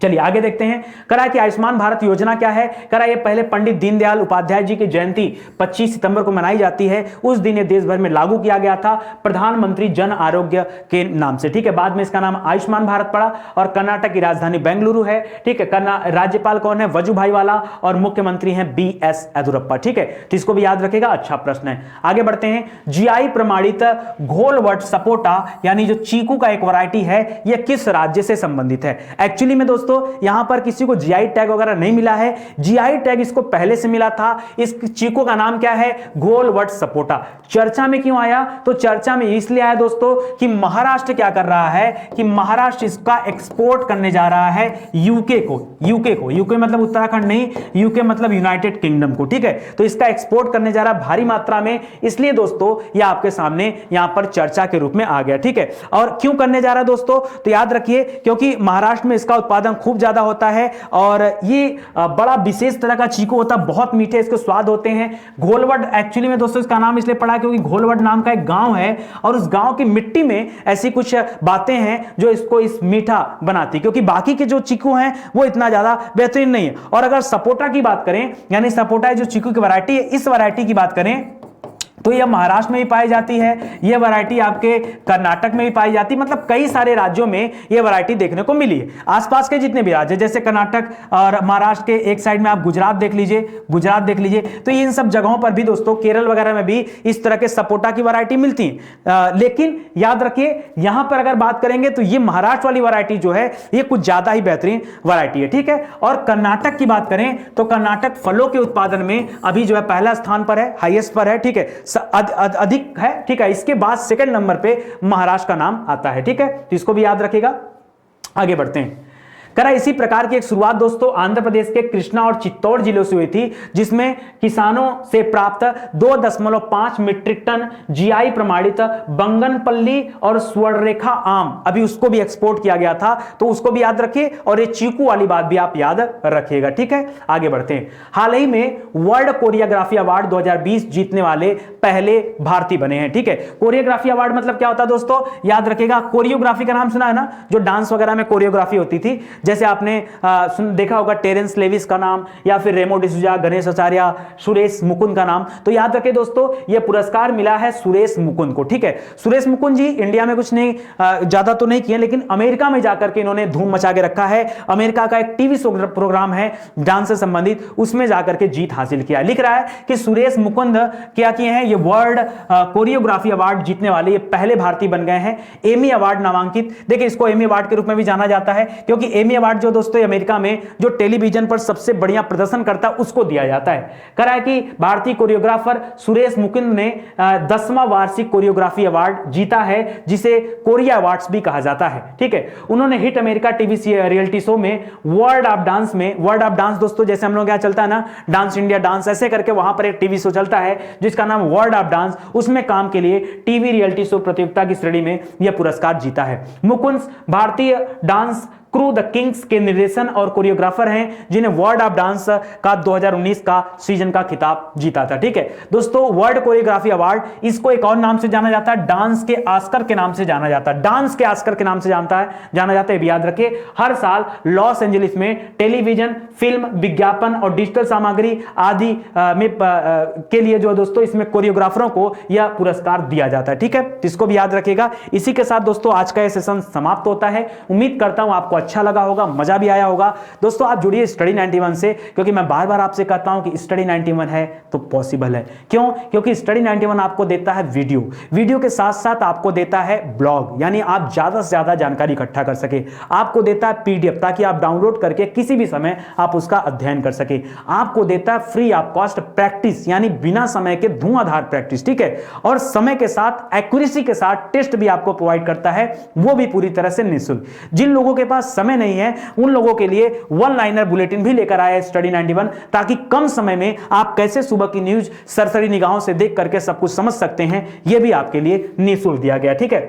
चलिए आगे देखते हैं। करा कि आयुष्मान भारत योजना क्या है। करा ये पहले पंडित दीनदयाल उपाध्याय जी की जयंती 25 सितंबर को मनाई जाती है। उस दिन ये देश भर में लागू किया गया था प्रधानमंत्री जन आरोग्य के नाम से, ठीक है। बाद में इसका नाम आयुष्मान भारत पड़ा और कर्नाटक की राजधानी बेंगलुरु है, ठीक है। राज्यपाल कौन है, वजुभाई वाला, और मुख्यमंत्री हैं BS येदियुरप्पा, ठीक है। तो इसको भी याद रखेगा, अच्छा प्रश्न है। आगे बढ़ते हैं। GI प्रमाणित घोलवट सपोटा यानी जो चीकू का एक वैरायटी है, यह किस राज्य से संबंधित है। एक्चुअली में दोस्तों यहां पर किसी को जीआई टैग वगैरह नहीं मिला है, जीआई टैग इसको पहले से मिला था। इस चीकू का नाम क्या है, घोलवट सपोटा। चर्चा में क्यों आया, तो चर्चा में इसलिए आया दोस्तों कि महाराष्ट्र क्या कर रहा है कि महाराष्ट्र इसका एक्सपोर्ट करने जा रहा है यूके को। यूके मतलब उत्तराखंड नहीं, यूके मतलब यूनाइटेड किंगडम को, ठीक है। तो इसका एक्सपोर्ट करने जा रहा है भारी मात्रा में, इसलिए दोस्तों यह आपके सामने यहां पर चर्चा के रूप में आ गया, ठीक है। और क्यों करने जा रहा है दोस्तों, तो याद रखिए क्योंकि महाराष्ट्र में इसका उत्पादन खूब ज्यादा होता है और ये बड़ा विशेष तरह का चीकू होता है, बहुत मीठे इसके स्वाद होते हैं। घोलवट एक्चुअली में दोस्तों इसका नाम इसलिए पड़ा क्योंकि घोलवट नाम का एक गांव है और उस गांव की मिट्टी में ऐसी कुछ बातें हैं जो इसको इस मीठा बनाती, क्योंकि बाकी के जो चीकू हैं वो इतना ज्यादा बेहतरीन नहीं है। और अगर सपोटा की बात करें, यानी सपोटा जो चीकू की वैरायटी है, इस वैरायटी की बात करें तो यह महाराष्ट्र में भी पाई जाती है, यह वैरायटी आपके कर्नाटक में भी पाई जाती है, मतलब कई सारे राज्यों में यह वैरायटी देखने को मिली है। आसपास के जितने भी राज्य जैसे कर्नाटक और महाराष्ट्र के एक साइड में आप गुजरात देख लीजिए, तो इन सब जगहों पर भी दोस्तों, केरल वगैरह में भी इस तरह के सपोटा की वैरायटी मिलती है। लेकिन याद रखिए यहां पर अगर बात करेंगे तो यह महाराष्ट्र वाली वैरायटी जो है ये कुछ ज्यादा ही बेहतरीन वैरायटी है, ठीक है। और कर्नाटक की बात करें तो कर्नाटक फलों के उत्पादन में अभी जो है पहला स्थान पर है, हाईएस्ट पर है, ठीक है, अधिक है, ठीक है। इसके बाद सेकंड नंबर पे महाराष्ट्र का नाम आता है, ठीक है। तो इसको भी याद रखिएगा। आगे बढ़ते हैं। करा इसी प्रकार की एक शुरुआत दोस्तों आंध्र प्रदेश के कृष्णा और चित्तौड़ जिलों से हुई थी, जिसमें किसानों से प्राप्त 2.5 मीट्रिक टन जीआई प्रमाणित बंगनपल्ली और स्वर्णरेखा आम, अभी उसको भी एक्सपोर्ट किया गया था, तो उसको भी याद रखिए। और ये चीकू वाली बात भी आप याद रखिएगा, ठीक है। आगे बढ़ते हैं। हाल ही में वर्ल्ड कोरियोग्राफी अवार्ड 2020 जीतने वाले पहले भारतीय बने हैं, ठीक है। कोरियोग्राफी अवार्ड मतलब क्या होता है दोस्तों, याद रखिएगा। कोरियोग्राफी का नाम सुना है ना, जो डांस वगैरह में कोरियोग्राफी होती थी, जैसे आपने देखा होगा टेरेंस लेविस का नाम, या फिर रेमो डिसूजा, गणेश आचार्य, सुरेश मुकुंद का नाम। तो याद रखें दोस्तों यह पुरस्कार मिला है सुरेश मुकुंद को, ठीक है। सुरेश मुकुंद जी इंडिया में कुछ नहीं ज्यादा तो नहीं किए, लेकिन अमेरिका में जाकर के इन्होंने धूम मचा के रखा है। अमेरिका का एक टीवी शो प्रोग्राम है डांस से संबंधित, उसमें जाकर के जीत हासिल किया। लिख रहा है कि सुरेश मुकुंद क्या किए हैं, ये वर्ल्ड कोरियोग्राफी अवार्ड जीतने वाले ये पहले भारतीय बन गए हैं। एमी अवार्ड नामांकित, देखिए इसको एमी अवार्ड के रूप में भी जाना जाता है, क्योंकि एमी अवार्ड जो दोस्तों अमेरिका में जो टेलीविजन पर सबसे बढ़िया प्रदर्शन करता है उसको दिया जाता है। कह रहा है कि भारतीय कोरियोग्राफर सुरेश मुकुंद ने 10वां वार्षिक कोरियोग्राफी अवार्ड जीता है, जिसे कोरिया अवार्ड्स भी कहा जाता है, ठीक है। उन्होंने hit America TV reality show में वर्ल्ड ऑफ डांस में, वर्ल्ड ऑफ डांस दोस्तों जैसे हम लोग यहाँ चलता है ना, डांस इंडिया डांस, ऐसे करके वहां पर एक टीवी शो चलता है जिसका नाम वर्ल्ड ऑफ डांस, उसमें काम के लिए टीवी रियलिटी शो प्रतियोगिता की श्रेणी में यह पुरस्कार जीता है। मुकुंद भारतीय डांस क्रू द किंग्स के निर्देशन और कोरियोग्राफर हैं, जिन्हें वर्ल्ड ऑफ डांस का 2019 का सीजन का खिताब जीता था। ठीक है दोस्तों, वर्ल्ड कोरियोग्राफी अवार्ड, इसको एक और नाम से जाना जाता है, डांस के ऑस्कर के नाम से जाना जाता है, डांस के ऑस्कर के नाम से जाना जाता है। याद रखिए, हर साल लॉस एंजलिस में टेलीविजन, फिल्म, विज्ञापन और डिजिटल सामग्री आदि के लिए जो दोस्तों इसमें कोरियोग्राफरों को यह पुरस्कार दिया जाता है। ठीक है, इसको भी याद रखिएगा। इसी के साथ दोस्तों आज का यह सेशन समाप्त होता है। उम्मीद करता हूं आपको अच्छा लगा होगा, मजा भी आया होगा। दोस्तों आप जुड़िए स्टडी 91 से, क्योंकि मैं बार बार आपसे कहता हूं कि स्टडी 91 है तो पॉसिबल है। क्यों? क्योंकि स्टडी 91 आपको देता है वीडियो के साथ साथ आपको देता है ब्लॉग, यानी आप ज्यादा से ज्यादा जानकारी इकट्ठा कर सके। आपको देता है पीडीएफ, ताकि आप डाउनलोड करके किसी भी समय आप उसका अध्ययन कर सके। आपको देता है फ्री ऑफ कॉस्ट प्रैक्टिस, यानी बिना समय के धुआंधार प्रैक्टिस। ठीक है, और समय के साथ एक्यूरेसी के साथ टेस्ट भी आपको प्रोवाइड करता है, वो भी पूरी तरह से निःशुल्क। जिन लोगों के पास समय नहीं है उन लोगों के लिए वन लाइनर बुलेटिन भी लेकर आया है स्टडी 91, ताकि कम समय में आप कैसे सुबह की न्यूज सरसरी निगाहों से देख करके सब कुछ समझ सकते हैं, यह भी आपके लिए निःशुल्क दिया गया। ठीक है,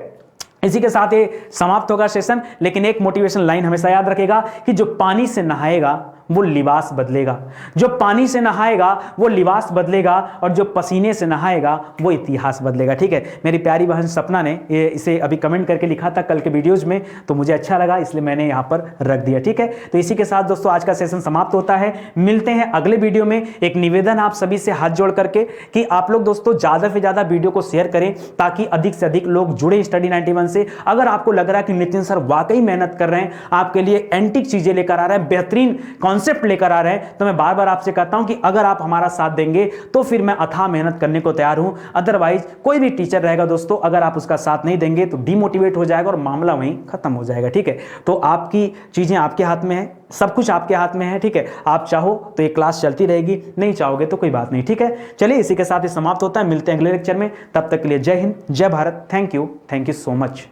इसी के साथ ये समाप्त होगा सेशन, लेकिन एक मोटिवेशन लाइन हमेशा याद रखेगा कि जो पानी से नहाएगा वो लिबास बदलेगा, जो पानी से नहाएगा वो लिबास बदलेगा, और जो पसीने से नहाएगा वो इतिहास बदलेगा। ठीक है, मेरी प्यारी बहन सपना ने इसे अभी कमेंट करके लिखा था कल के वीडियोज में, तो मुझे अच्छा लगा इसलिए मैंने यहाँ पर रख दिया। ठीक है, तो इसी के साथ दोस्तों आज का सेशन समाप्त होता है। मिलते हैं अगले वीडियो में। एक निवेदन आप सभी से हाथ जोड़ करके कि आप लोग दोस्तों ज़्यादा से ज़्यादा वीडियो को शेयर करें, ताकि अधिक से अधिक लोग जुड़े स्टडी 91 से। अगर आपको लग रहा है कि नितिन सर वाकई मेहनत कर रहे हैं, आपके लिए एंटीक चीज़ें लेकर आ रहे हैं, बेहतरीन कॉन्सेप्ट लेकर आ रहे हैं, तो मैं बार बार आपसे कहता हूं कि अगर आप हमारा साथ देंगे तो फिर मैं अथाह मेहनत करने को तैयार हूं। अदरवाइज कोई भी टीचर रहेगा दोस्तों, अगर आप उसका साथ नहीं देंगे तो डिमोटिवेट हो जाएगा और मामला वहीं खत्म हो जाएगा। ठीक है, तो आपकी चीजें आपके हाथ में है, सब कुछ आपके हाथ में है। ठीक है, आप चाहो तो ये क्लास चलती रहेगी, नहीं चाहोगे तो कोई बात नहीं। ठीक है, चलिए इसी के साथ ये समाप्त होता है। मिलते हैं अगले लेक्चर में, तब तक के लिए जय हिंद, जय Bharat. Thank you so much.